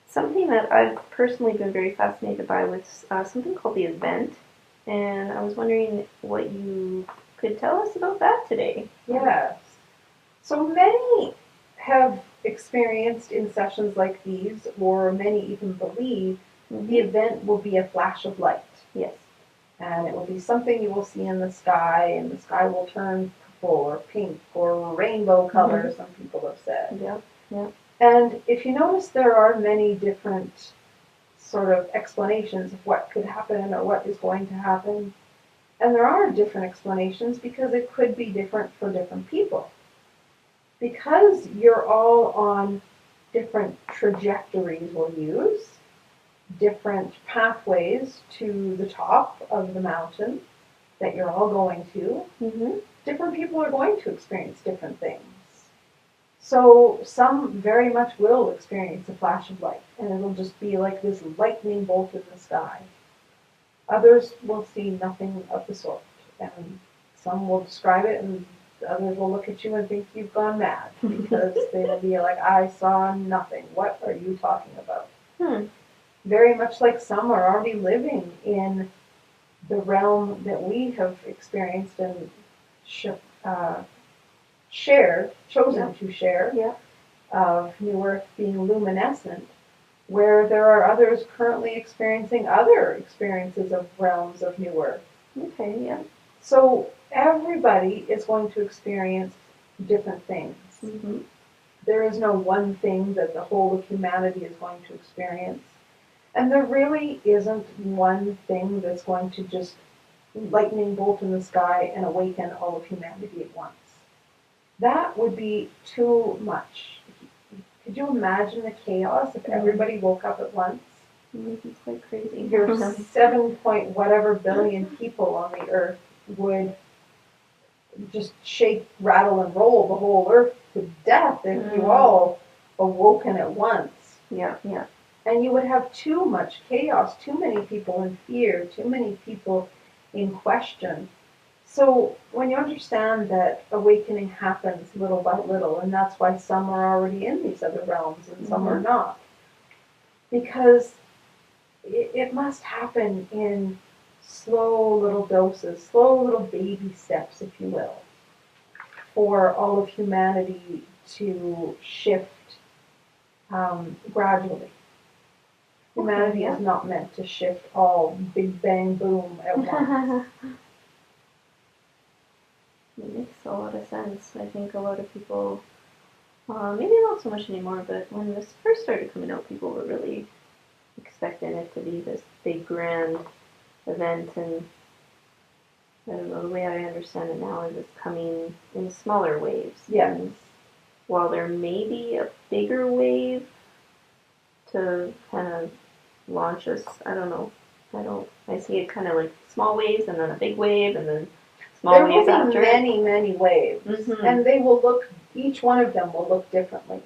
Something that I've personally been very fascinated by was something called the event, and I was wondering what you could tell us about that today. Yes. So many have experienced in sessions like these, or many even believe, the event will be a flash of light. Yes. And it will be something you will see in the sky, and the sky will turn purple or pink or rainbow color, some people have said. Yeah. And if you notice, there are many different sort of explanations of what could happen or what is going to happen. And there are different explanations because it could be different for different people. Because you're all on different trajectories, we'll use, different pathways to the top of the mountain that you're all going to. Mm-hmm. Different people are going to experience different things. So some very much will experience a flash of light, and it'll just be like this lightning bolt in the sky. Others will see nothing of the sort, and some will describe it, and others will look at you and think you've gone mad, because they will be like, I saw nothing. What are you talking about? Very much like some are already living in the realm that we have experienced and chosen to share, of New Earth being luminescent, where there are others currently experiencing other experiences of realms of New Earth. Okay, yeah. So everybody is going to experience different things. Mm-hmm. There is no one thing that the whole of humanity is going to experience. And there really isn't one thing that's going to just lightning bolt in the sky and awaken all of humanity at once. That would be too much. Could you imagine the chaos if everybody woke up at once? It's quite crazy. Your 7 point whatever billion people on the earth would just shake, rattle, and roll the whole earth to death if you all awoken at once. Yeah, yeah. And you would have too much chaos, too many people in fear, too many people in question. So when you understand that awakening happens little by little, and that's why some are already in these other realms and some are not, because it must happen in slow little doses, slow little baby steps, if you will, for all of humanity to shift gradually. Humanity is not meant to shift all big bang boom at once. It makes a lot of sense. I think a lot of people, maybe not so much anymore, but when this first started coming out, people were really expecting it to be this big grand event, and I don't know, the way I understand it now is it's coming in smaller waves. Yes. And while there may be a bigger wave to kind of launch us, I don't know. I see it kind of like small waves and then a big wave and then small waves after. There will be many, many waves, and they will look, each one of them will look differently.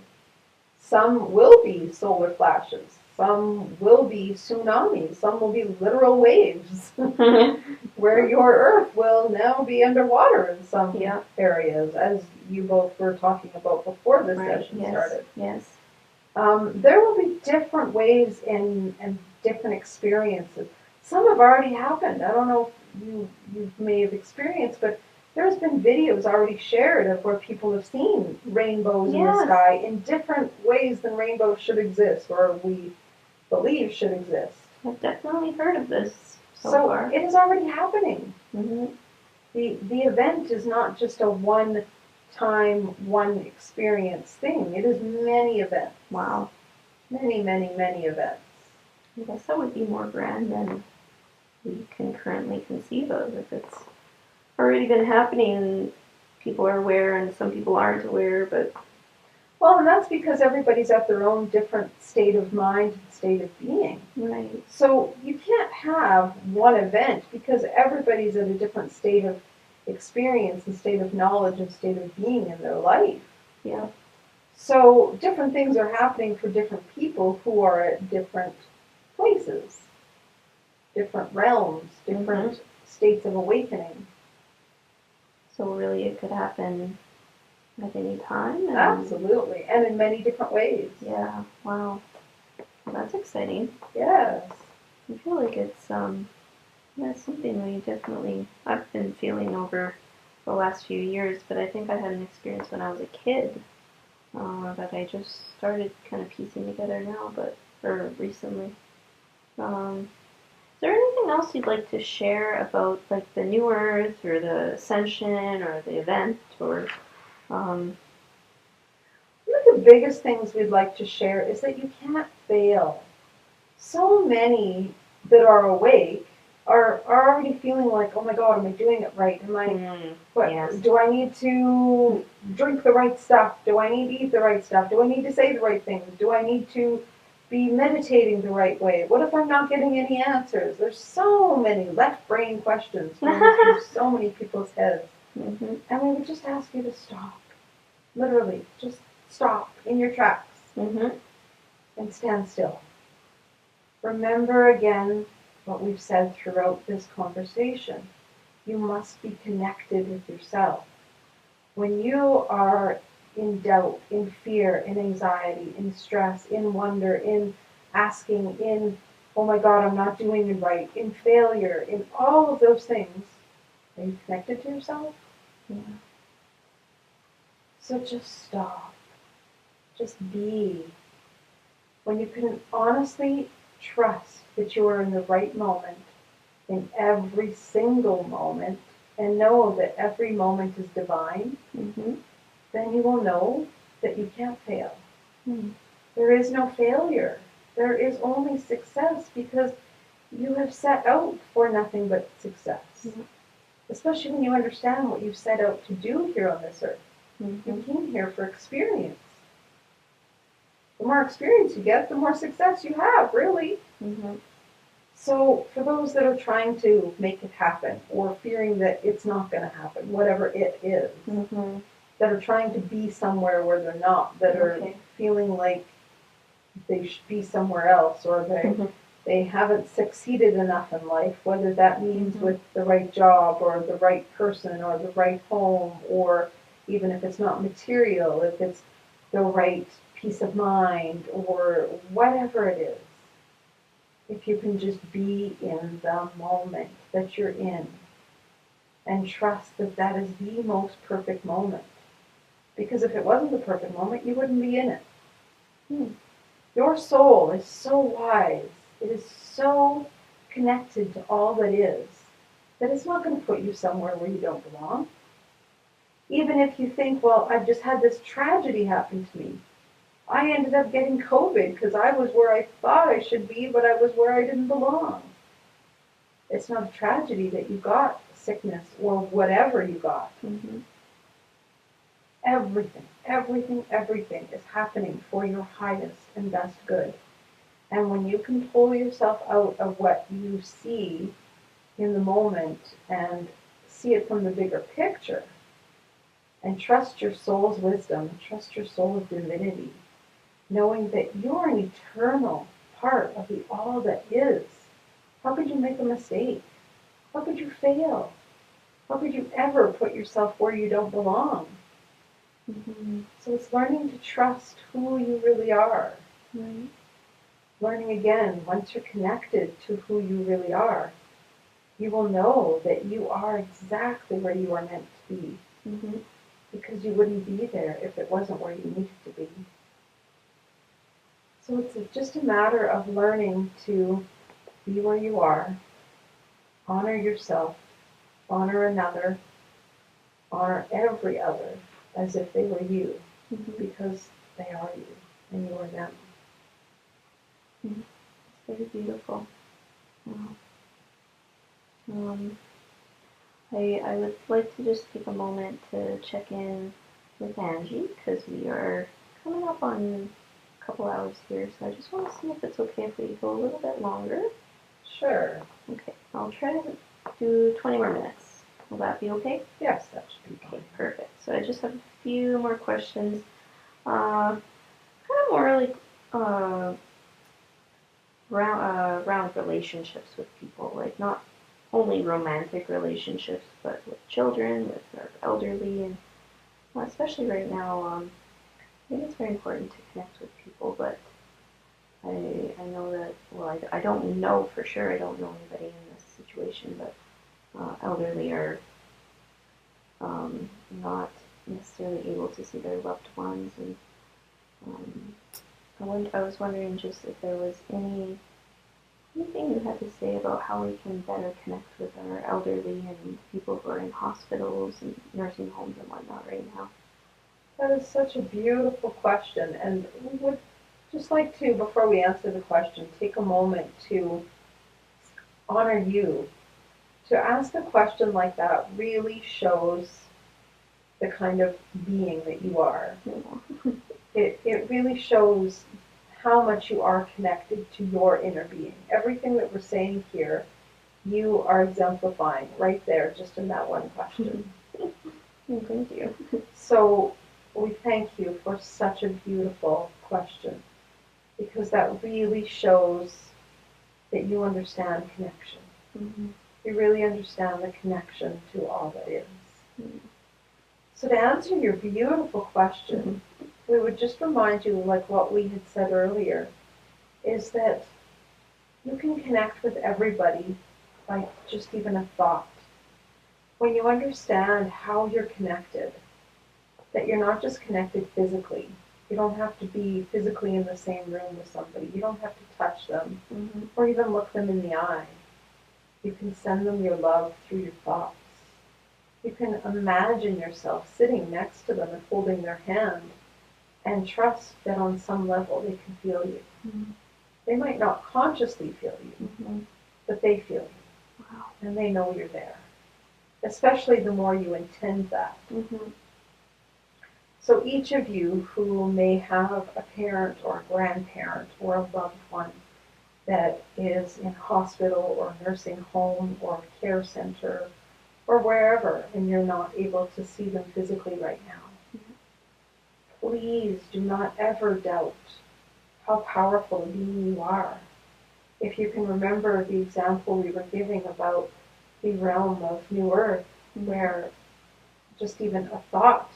Some will be solar flashes, some will be tsunamis, some will be literal waves, where your Earth will now be underwater in some areas, as you both were talking about before this session started. Yes. There will be different waves and different experiences. Some have already happened. I don't know if you may have experienced, but there's been videos already shared of where people have seen rainbows in the sky in different ways than rainbows should exist, or we believe should exist. I've definitely heard of this so far. It is already happening. Mm-hmm. The event is not just a one-time, one experience thing. It is many events. Wow. Many, many, many events. I guess that would be more grand than we can currently conceive of. If it's already been happening and people are aware and some people aren't aware, but... Well, and that's because everybody's at their own different state of mind and state of being. Right. So you can't have one event because everybody's at a different state of experience and state of knowledge and state of being in their life. Yeah. So different things are happening for different people who are at different places, different realms, different states of awakening. So really it could happen at any time? Absolutely, and in many different ways. Yeah, wow. Well, that's exciting. Yes. I feel like it's something we definitely, I've been feeling over the last few years, but I think I had an experience when I was a kid that I just started kind of piecing together now, or recently. Is there anything else you'd like to share about like the New Earth or the Ascension or the event or One of the biggest things we'd like to share is that you can't fail. So many that are awake are already feeling like, oh my God, am I doing it right? Do I need to drink the right stuff? Do I need to eat the right stuff? Do I need to say the right things? Do I need to be meditating the right way? What if I'm not getting any answers? There's so many left brain questions going through so many people's heads. Mm-hmm. And we would just ask you to stop. Literally, just stop in your tracks Mm-hmm. and stand still. Remember again what we've said throughout this conversation. You must be connected with yourself. When you are in doubt, in fear, in anxiety, in stress, in wonder, in asking, in, oh my God, I'm not doing it right, in failure, in all of those things, are you connected to yourself? Yeah. So just stop. Just be. When you can honestly trust that you are in the right moment, in every single moment, and know that every moment is divine, Mm-hmm. then you will know that you can't fail. Mm-hmm. There is no failure. There is only success because you have set out for nothing but success. Mm-hmm. Especially when you understand what you've set out to do here on this earth. Mm-hmm. You came here for experience. The more experience you get, the more success you have, really. Mm-hmm. So for those that are trying to make it happen or fearing that it's not going to happen, whatever it is, Mm-hmm. that are trying to be somewhere where they're not, that are Okay. feeling like they should be somewhere else or they haven't succeeded enough in life, whether that means Mm-hmm. with the right job or the right person or the right home, or even if it's not material, if it's the right peace of mind or whatever it is. If you can just be in the moment that you're in and trust that that is the most perfect moment. Because if it wasn't the perfect moment, you wouldn't be in it. Mm. Your soul is so wise, it is so connected to all that is, that it's not going to put you somewhere where you don't belong. Even if you think, well, I've just had this tragedy happen to me. I ended up getting COVID because I was where I thought I should be, but I was where I didn't belong. It's not a tragedy that you got sickness or whatever you got. Mm-hmm. Everything is happening for your highest and best good. And when you can pull yourself out of what you see in the moment and see it from the bigger picture and trust your soul's wisdom, trust your soul's divinity, knowing that you're an eternal part of the all that is. How could you make a mistake? How could you fail? How could you ever put yourself where you don't belong? Mm-hmm. So it's learning to trust who you really are. Right. Learning again, once you're connected to who you really are, you will know that you are exactly where you are meant to be. Mm-hmm. Because you wouldn't be there if it wasn't where you needed to be. So it's just a matter of learning to be where you are, honor yourself, honor another, honor every other as if they were you, Mm-hmm. because they are you and you are them. Mm-hmm. It's very beautiful. Wow. I would like to just take a moment to check in with Angie because we are coming up on a couple hours here, so I just want to see if it's okay if we go a little bit longer. Sure. Okay, I'll try to do 20 more minutes. Will that be okay? Yes, that should be Okay, fine. perfect. So I just have a few more questions. Kind of more like around relationships with people, like not only romantic relationships, but with children, with our elderly, and especially right now, I think it's very important to connect with people, but I know that, well, I don't know for sure, I don't know anybody in this situation, but elderly are not necessarily able to see their loved ones, and um, I was wondering just if there was anything you had to say about how we can better connect with our elderly and people who are in hospitals and nursing homes and whatnot right now. That is such a beautiful question, and we would just like to, before we answer the question, take a moment to honor you. To ask a question like that really shows the kind of being that you are. Yeah. It really shows how much you are connected to your inner being. Everything that we're saying here, you are exemplifying right there, just in that one question. Thank you. So we thank you for such a beautiful question, because that really shows that you understand connection. Mm-hmm. You really understand the connection to all that is. Mm-hmm. So to answer your beautiful question, we would just remind you, like what we had said earlier, is that you can connect with everybody by just even a thought. When you understand how you're connected, that you're not just connected physically. You don't have to be physically in the same room with somebody. You don't have to touch them or even look them in the eye. You can send them your love through your thoughts. You can imagine yourself sitting next to them and holding their hand and trust that on some level they can feel you. Mm-hmm. They might not consciously feel you, but they feel you. Wow. And they know you're there. Especially the more you intend that. So each of you who may have a parent or a grandparent or a loved one that is in hospital or nursing home or care center or wherever, and you're not able to see them physically right now, please do not ever doubt how powerful a being you are. If you can remember the example we were giving about the realm of New Earth, where just even a thought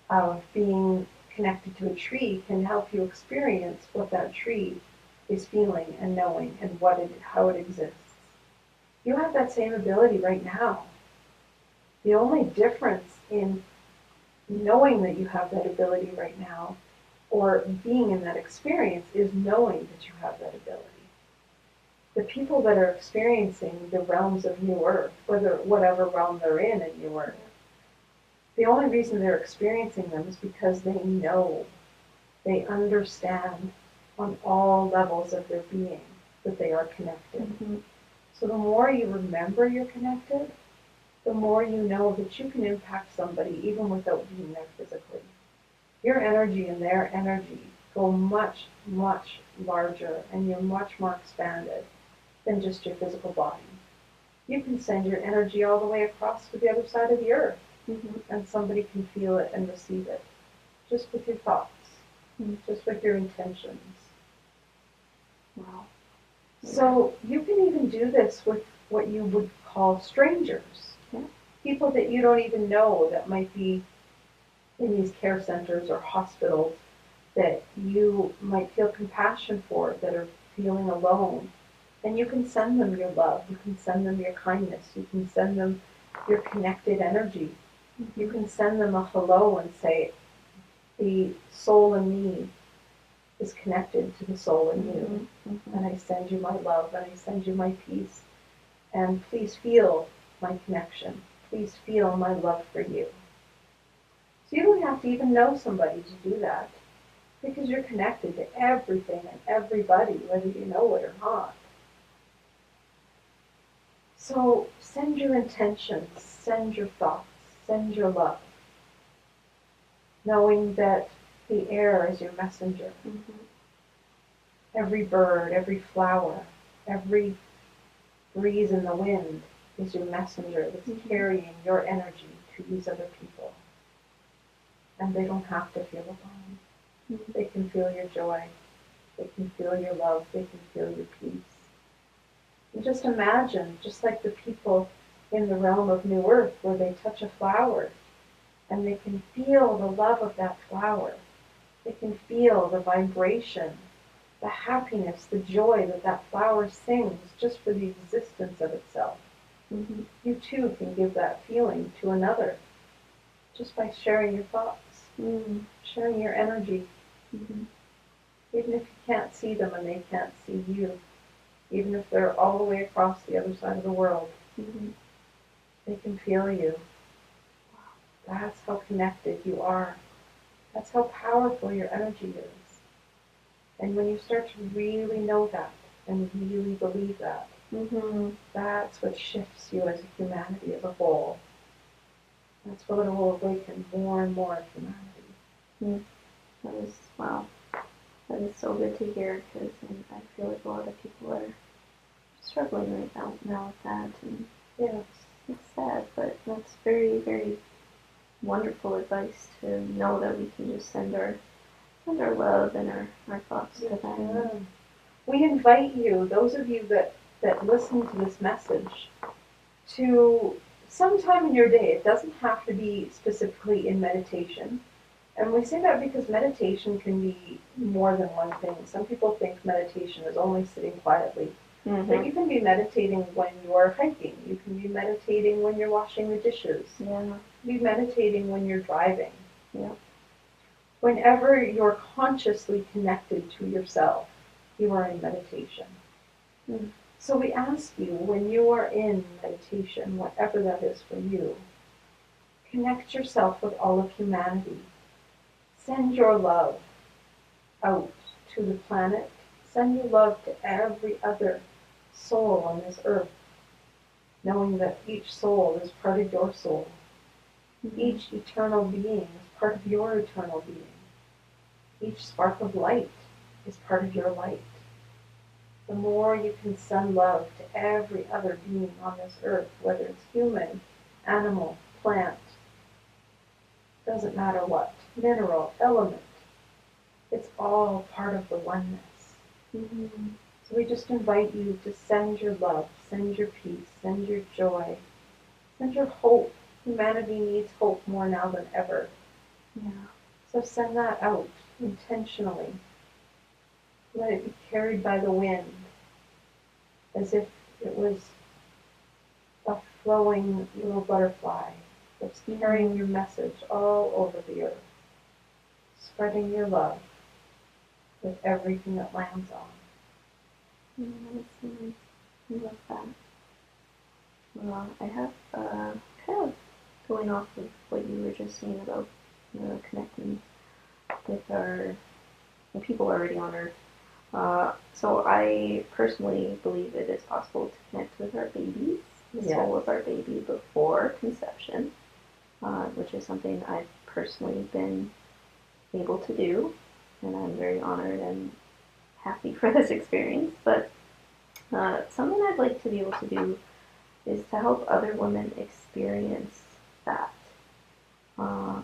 of being connected to a tree can help you experience what that tree is feeling and knowing and how it exists. You have that same ability right now. The only difference in knowing that you have that ability right now or being in that experience is knowing that you have that ability. The people that are experiencing the realms of New Earth, whatever realm they're in New Earth, the only reason they're experiencing them is because they know, they understand on all levels of their being that they are connected. So the more you remember you're connected, the more you know that you can impact somebody even without being there physically. Your energy and their energy go much, much larger, and you're much more expanded than just your physical body. You can send your energy all the way across to the other side of the earth, and somebody can feel it and receive it, just with your thoughts, just with your intentions. Wow. So you can even do this with what you would call strangers, people that you don't even know that might be in these care centers or hospitals that you might feel compassion for, that are feeling alone. And you can send them your love, you can send them your kindness, you can send them your connected energy. You can send them a hello and say, the soul in me is connected to the soul in you. And I send you my love, and I send you my peace. And please feel my connection. Please feel my love for you. So you don't have to even know somebody to do that, because you're connected to everything and everybody, whether you know it or not. So send your intentions, send your thoughts, send your love, knowing that the air is your messenger. Every bird, every flower, every breeze in the wind is your messenger that's carrying your energy to these other people. And they don't have to feel alone. They can feel your joy. They can feel your love. They can feel your peace. And just imagine, just like the people in the realm of New Earth, where they touch a flower and they can feel the love of that flower. They can feel the vibration, the happiness, the joy that that flower sings just for the existence of itself. You too can give that feeling to another just by sharing your thoughts, sharing your energy. Even if you can't see them and they can't see you, even if they're all the way across the other side of the world, they can feel you. That's how connected you are. That's how powerful your energy is. And when you start to really know that and really believe that, that's what shifts you as a humanity as a whole. That's what will awaken more and more of humanity. That is, wow. That is so good to hear, because I feel like a lot of people are struggling right now with that, and Yes. it's sad, but that's very, very wonderful advice to know that we can just send our love and our thoughts to them. Yeah. We invite you, those of you that listen to this message, to sometime in your day, it doesn't have to be specifically in meditation. And we say that because meditation can be more than one thing. Some people think meditation is only sitting quietly. Mm-hmm. But you can be meditating when you're hiking. You can be meditating when you're washing the dishes. Yeah. You can be meditating when you're driving. Yeah. Whenever you're consciously connected to yourself, you are in meditation. Mm. So we ask you, when you are in meditation, whatever that is for you, connect yourself with all of humanity. Send your love out to the planet. Send your love to every other soul on this earth, knowing that each soul is part of your soul. Mm-hmm. Each eternal being is part of your eternal being. Each spark of light is part of your light. The more you can send love to every other being on this earth, whether it's human, animal, plant, doesn't matter what, mineral, element, it's all part of the oneness. Mm-hmm. So we just invite you to send your love, send your peace, send your joy, send your hope. Humanity needs hope more now than ever. Yeah. So send that out intentionally. Let it be carried by the wind, as if it was a flowing little butterfly that's carrying your message all over the earth, spreading your love with everything that lands on. Yeah, that's nice. I love that. Well, I have kind of going off of what you were just saying about connecting with the people already on Earth. So I personally believe it is possible to connect with our babies, the soul of our baby before conception, which is something I've personally been able to do, and I'm very honored and happy for this experience. But something I'd like to be able to do is to help other women experience that. How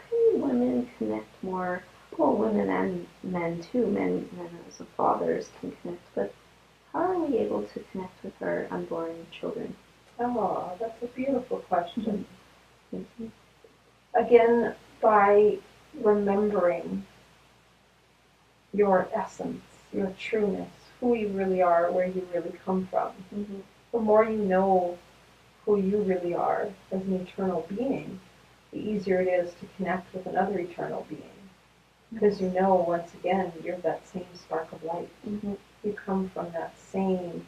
can women connect more? Well, women and men too. Men as fathers can connect, but how are we able to connect with our unborn children? Oh, that's a beautiful question. Thank you. Again, by remembering your essence, your trueness, who you really are, where you really come from. Mm-hmm. The more you know who you really are as an eternal being, the easier it is to connect with another eternal being. Because you know, once again, you're that same spark of light. Mm-hmm. You come from that same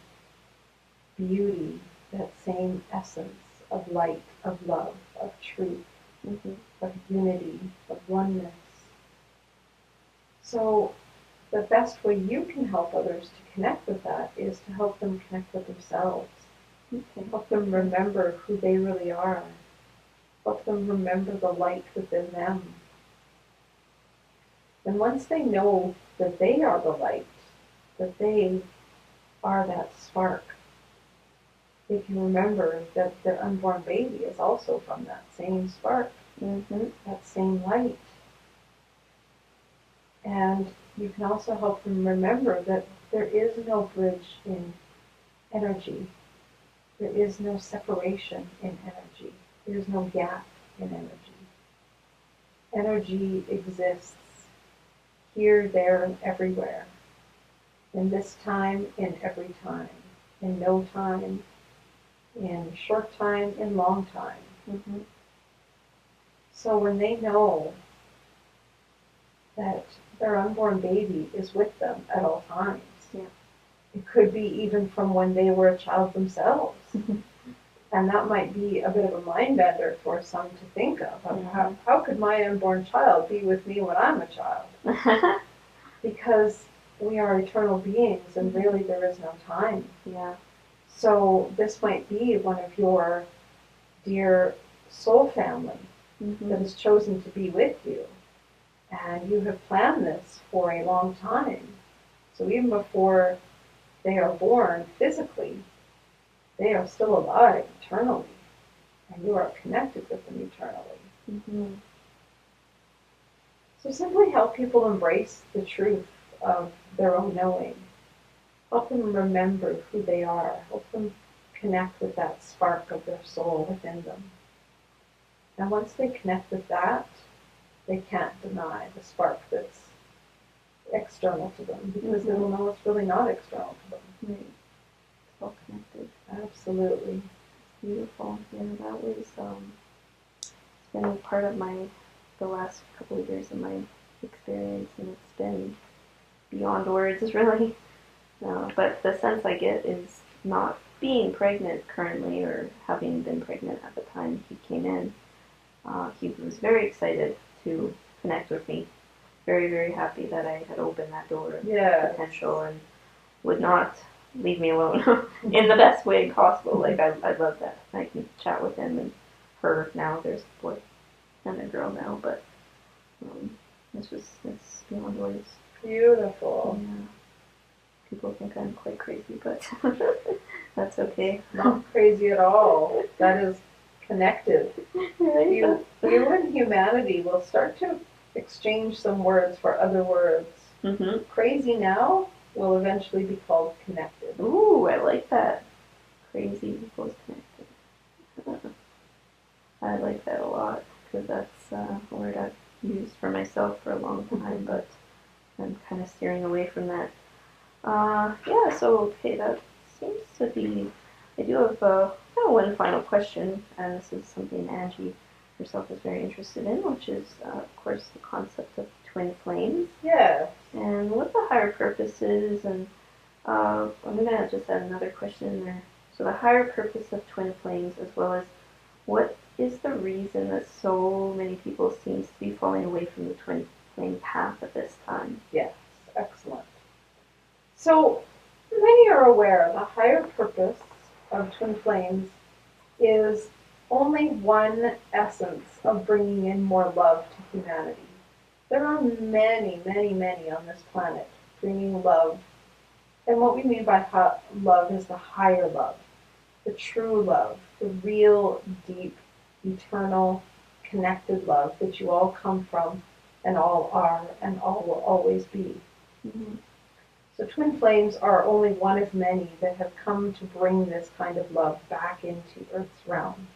beauty, that same essence of light, of love, of truth, Mm-hmm. of unity, of oneness. So the best way you can help others to connect with that is to help them connect with themselves. Okay. Help them remember who they really are. Help them remember the light within them. And once they know that they are the light, that they are that spark, they can remember that their unborn baby is also from that same spark, that same light. And you can also help them remember that there is no bridge in energy. There is no separation in energy. There is no gap in energy. Energy exists here, there, and everywhere. In this time, in every time. In no time, in short time, in long time. Mm-hmm. So when they know that their unborn baby is with them at all times, it could be even from when they were a child themselves. And that might be a bit of a mind bender for some to think of. How could my unborn child be with me when I'm a child? Because we are eternal beings and really there is no time. Yeah. So this might be one of your dear soul family that has chosen to be with you. And you have planned this for a long time. So even before they are born physically, they are still alive eternally. And you are connected with them eternally. Mm-hmm. So simply help people embrace the truth of their own knowing. Help them remember who they are. Help them connect with that spark of their soul within them. And once they connect with that, they can't deny the spark that's external to them, because they will know it's really not external to them. Right. It's all connected. Absolutely. Beautiful. Yeah, that was it's been part of the last couple of years of my experience, and it's been beyond words, really. But the sense I get is not being pregnant currently, or having been pregnant at the time he came in. He was very excited to connect with me. Very, very happy that I had opened that door of potential, and would not leave me alone in the best way possible. Like, I love that. I can chat with him and her now. There's a boy and a girl now, but it's beyond words. Beautiful. Yeah. People think I'm quite crazy, but that's okay. Not crazy at all. That is connected. Right? You and humanity will start to exchange some words for other words. Mm-hmm. Crazy now will eventually be called connected. Ooh, I like that. Crazy equals connected. I like that a lot, because that's a word I've used for myself for a long time, but I'm kind of steering away from that. Yeah, so, okay, that seems to be, I do have one final question, and this is something Angie herself is very interested in, which is, of course, the concept of twin flames. Yeah. And what the higher purpose is, and I'm going to just add another question in there. So the higher purpose of twin flames, as well as what is the reason that so many people seem to be falling away from the twin flame path at this time? Yes, excellent. So many are aware the higher purpose of twin flames is only one essence of bringing in more love to humanity. There are many, many, many on this planet bringing love. And what we mean by love is the higher love, the true love, the real, deep, eternal, connected love that you all come from and all are and all will always be. Mm-hmm. So twin flames are only one of many that have come to bring this kind of love back into Earth's realm.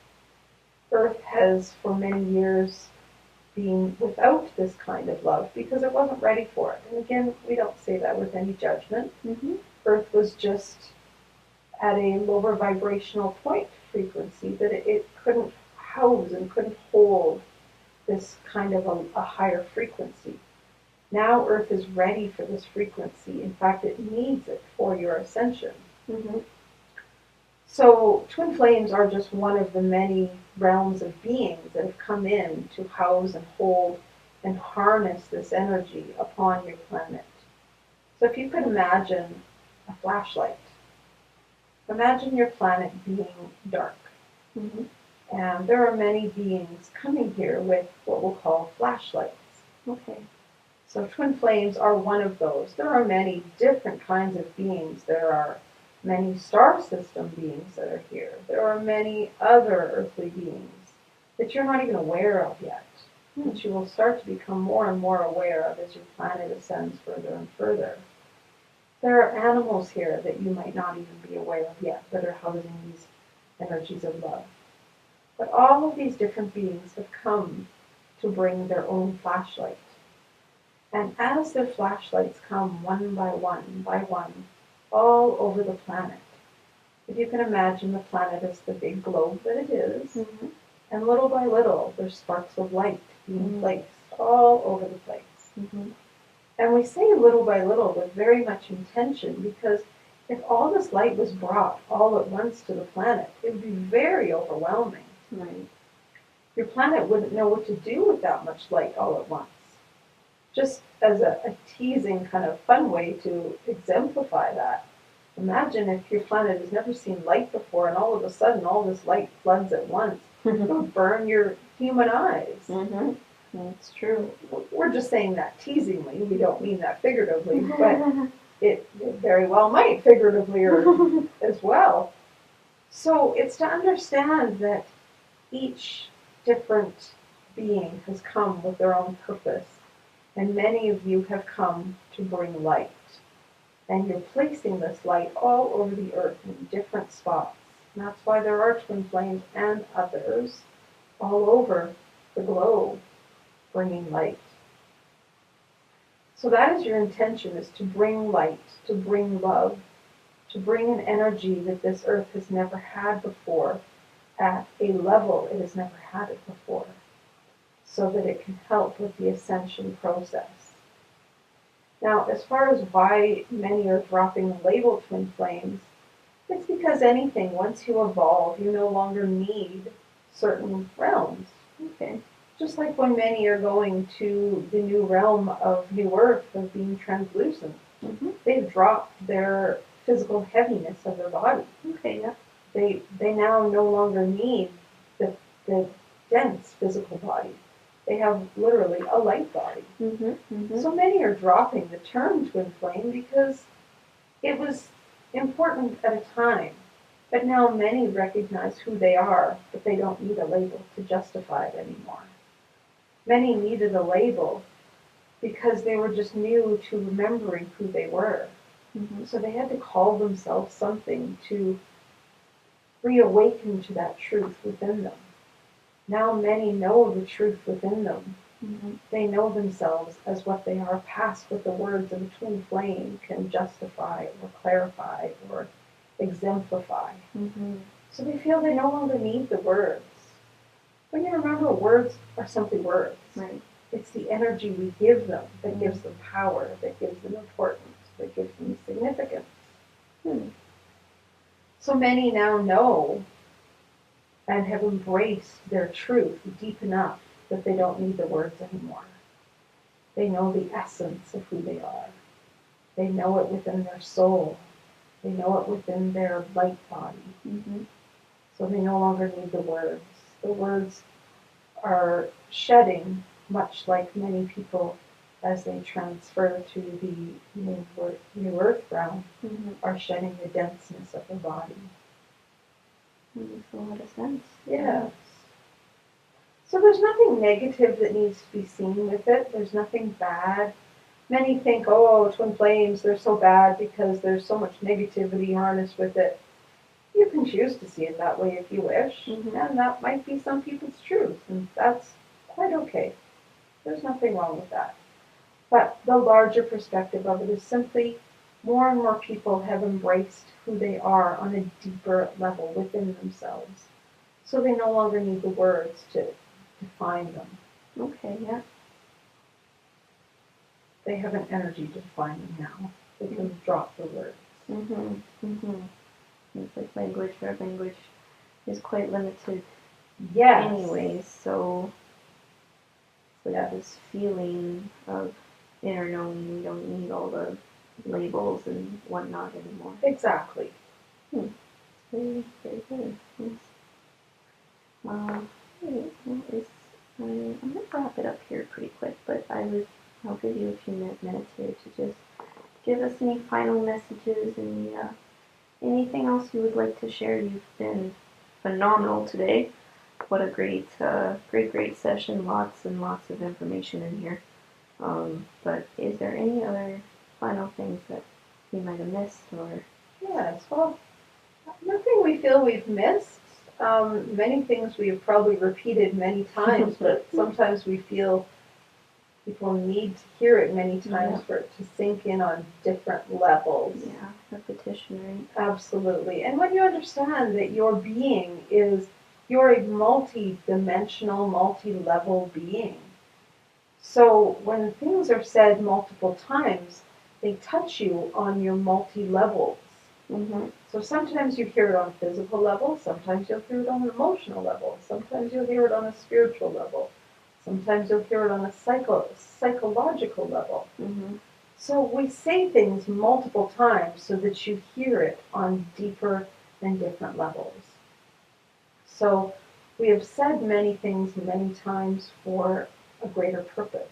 Earth has for many years been without this kind of love because it wasn't ready for it. And again, we don't say that with any judgment. Mm-hmm. Earth was just at a lower vibrational point frequency that it couldn't house and couldn't hold this kind of a higher frequency. Now Earth is ready for this frequency. In fact, it needs it for your ascension. Mm-hmm. So twin flames are just one of the many realms of beings that have come in to house and hold and harness this energy upon your planet. So if you could imagine a flashlight, imagine your planet being dark. Mm-hmm. And there are many beings coming here with what we'll call flashlights. Okay. So twin flames are one of those. There are many different kinds of beings. There are many star system beings that are here. There are many other earthly beings that you're not even aware of yet, that you will start to become more and more aware of as your planet ascends further and further. There are animals here that you might not even be aware of yet that are housing these energies of love. But all of these different beings have come to bring their own flashlight. And as their flashlights come one by one, all over the planet, if you can imagine the planet as the big globe that it is, mm-hmm. and little by little there's sparks of light being placed all over the place. Mm-hmm. And we say little by little with very much intention, because if all this light was brought all at once to the planet, it would be very overwhelming. Right. Your planet wouldn't know what to do with that much light all at once. Just as a teasing kind of fun way to exemplify that, imagine if your planet has never seen light before and all of a sudden all this light floods at once. It would burn your human eyes. Mm-hmm. That's true. We're just saying that teasingly. We don't mean that figuratively, but it very well might figuratively or as well. So it's to understand that each different being has come with their own purpose, and many of you have come to bring light. And you're placing this light all over the earth in different spots. And that's why there are twin flames and others all over the globe bringing light. So that is your intention, is to bring light, to bring love, to bring an energy that this earth has never had before at a level it has never had it before, so that it can help with the ascension process. Now, as far as why many are dropping the label twin flames, it's because anything, once you evolve, you no longer need certain realms. Okay. Just like when many are going to the new realm of New Earth, of being translucent, they've dropped their physical heaviness of their body. Okay, yeah. They now no longer need the dense physical body. They have literally a light body. So many are dropping the term twin flame because it was important at a time. But now many recognize who they are, but they don't need a label to justify it anymore. Many needed a label because they were just new to remembering who they were. So they had to call themselves something to reawaken to that truth within them. Now many know the truth within them. They know themselves as what they are, past what the words of a twin flame can justify or clarify or exemplify. So they feel they no longer need the words. When you remember, words are simply words. Right. It's the energy we give them that gives them power, that gives them importance, that gives them significance. So many now know and have embraced their truth deep enough that they don't need the words anymore. They know the essence of who they are. They know it within their soul. They know it within their light body. So they no longer need the words. The words are shedding, much like many people as they transfer to the new earth realm, are shedding the denseness of their body. Makes a lot of sense. Yes. So there's nothing negative that needs to be seen with it. There's nothing bad. Many think, oh, twin flames, they're so bad because there's so much negativity harnessed with it. You can choose to see it that way if you wish, and that might be some people's truth, and that's quite okay. There's nothing wrong with that. But the larger perspective of it is simply more and more people have embraced who they are on a deeper level within themselves. So they no longer need the words to define them. Okay, yeah. They have an energy to define them now. They can drop the words. It's like language. Our language is quite limited anyways, so this feeling of inner knowing, we don't need all the labels and whatnot anymore. Exactly. Very, very good. Yes. I'm going to wrap it up here pretty quick, but I'll give you a few minutes here to just give us any final messages and anything else you would like to share. You've been phenomenal today. What a great session. Lots and lots of information in here. But is there any other final things that we might have missed, or? Yes, well, nothing we feel we've missed. Many things we have probably repeated many times, but sometimes we feel people need to hear it many times for it to sink in on different levels. Yeah, repetition, right? Absolutely. And when you understand that your being you're a multi-dimensional, multi-level being. So when things are said multiple times, they touch you on your multi-levels. So sometimes you hear it on a physical level, sometimes you'll hear it on an emotional level, sometimes you'll hear it on a spiritual level, sometimes you'll hear it on a psychological level. So we say things multiple times so that you hear it on deeper and different levels. So we have said many things many times for a greater purpose.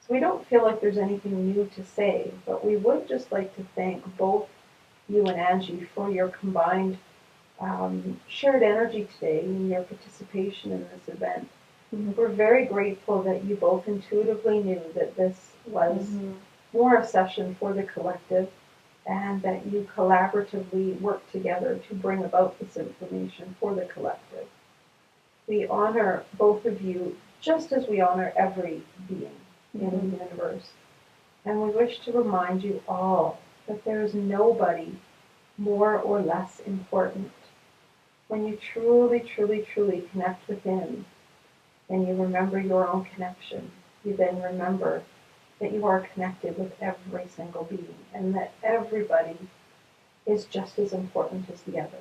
So we don't feel like there's anything new to say, but we would just like to thank both you and Angie for your combined shared energy today and your participation in this event. We're very grateful that you both intuitively knew that this was more a session for the collective and that you collaboratively worked together to bring about this information for the collective. We honor both of you just as we honor every being in the universe. And we wish to remind you all that there is nobody more or less important. When you truly, truly, truly connect within and you remember your own connection, you then remember that you are connected with every single being and that everybody is just as important as the other.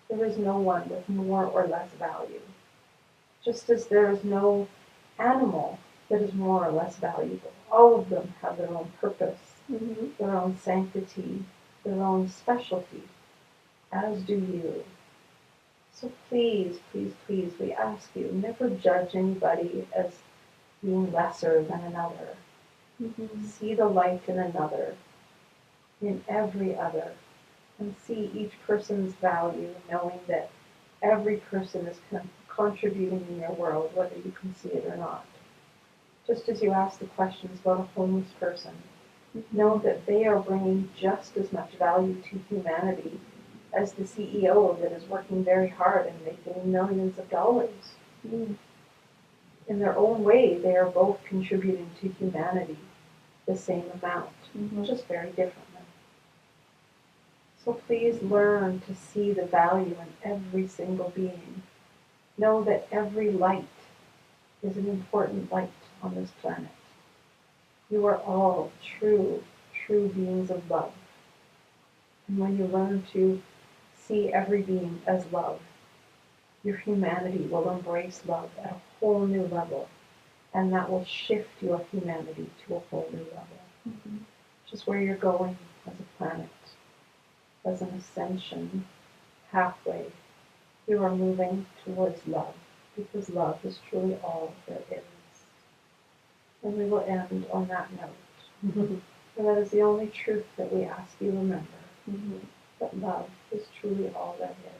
There is no one with more or less value. Just as there is no animal that is more or less valuable. All of them have their own purpose, their own sanctity, their own specialty, as do you. So please, please, please, we ask you, never judge anybody as being lesser than another. See the light in another, in every other, and see each person's value, knowing that every person is contributing in your world, whether you can see it or not. Just as you ask the questions about a homeless person, know that they are bringing just as much value to humanity as the CEO that is working very hard and making millions of dollars. In their own way, they are both contributing to humanity the same amount, just very differently. So please learn to see the value in every single being. Know that every light is an important light on this planet. You are all true, true beings of love. And when you learn to see every being as love, your humanity will embrace love at a whole new level. And that will shift your humanity to a whole new level. Which is where you're going as a planet, as an ascension, halfway. You are moving towards love, because love is truly all there is. And we will end on that note. And that is the only truth that we ask you remember. That love is truly all there is.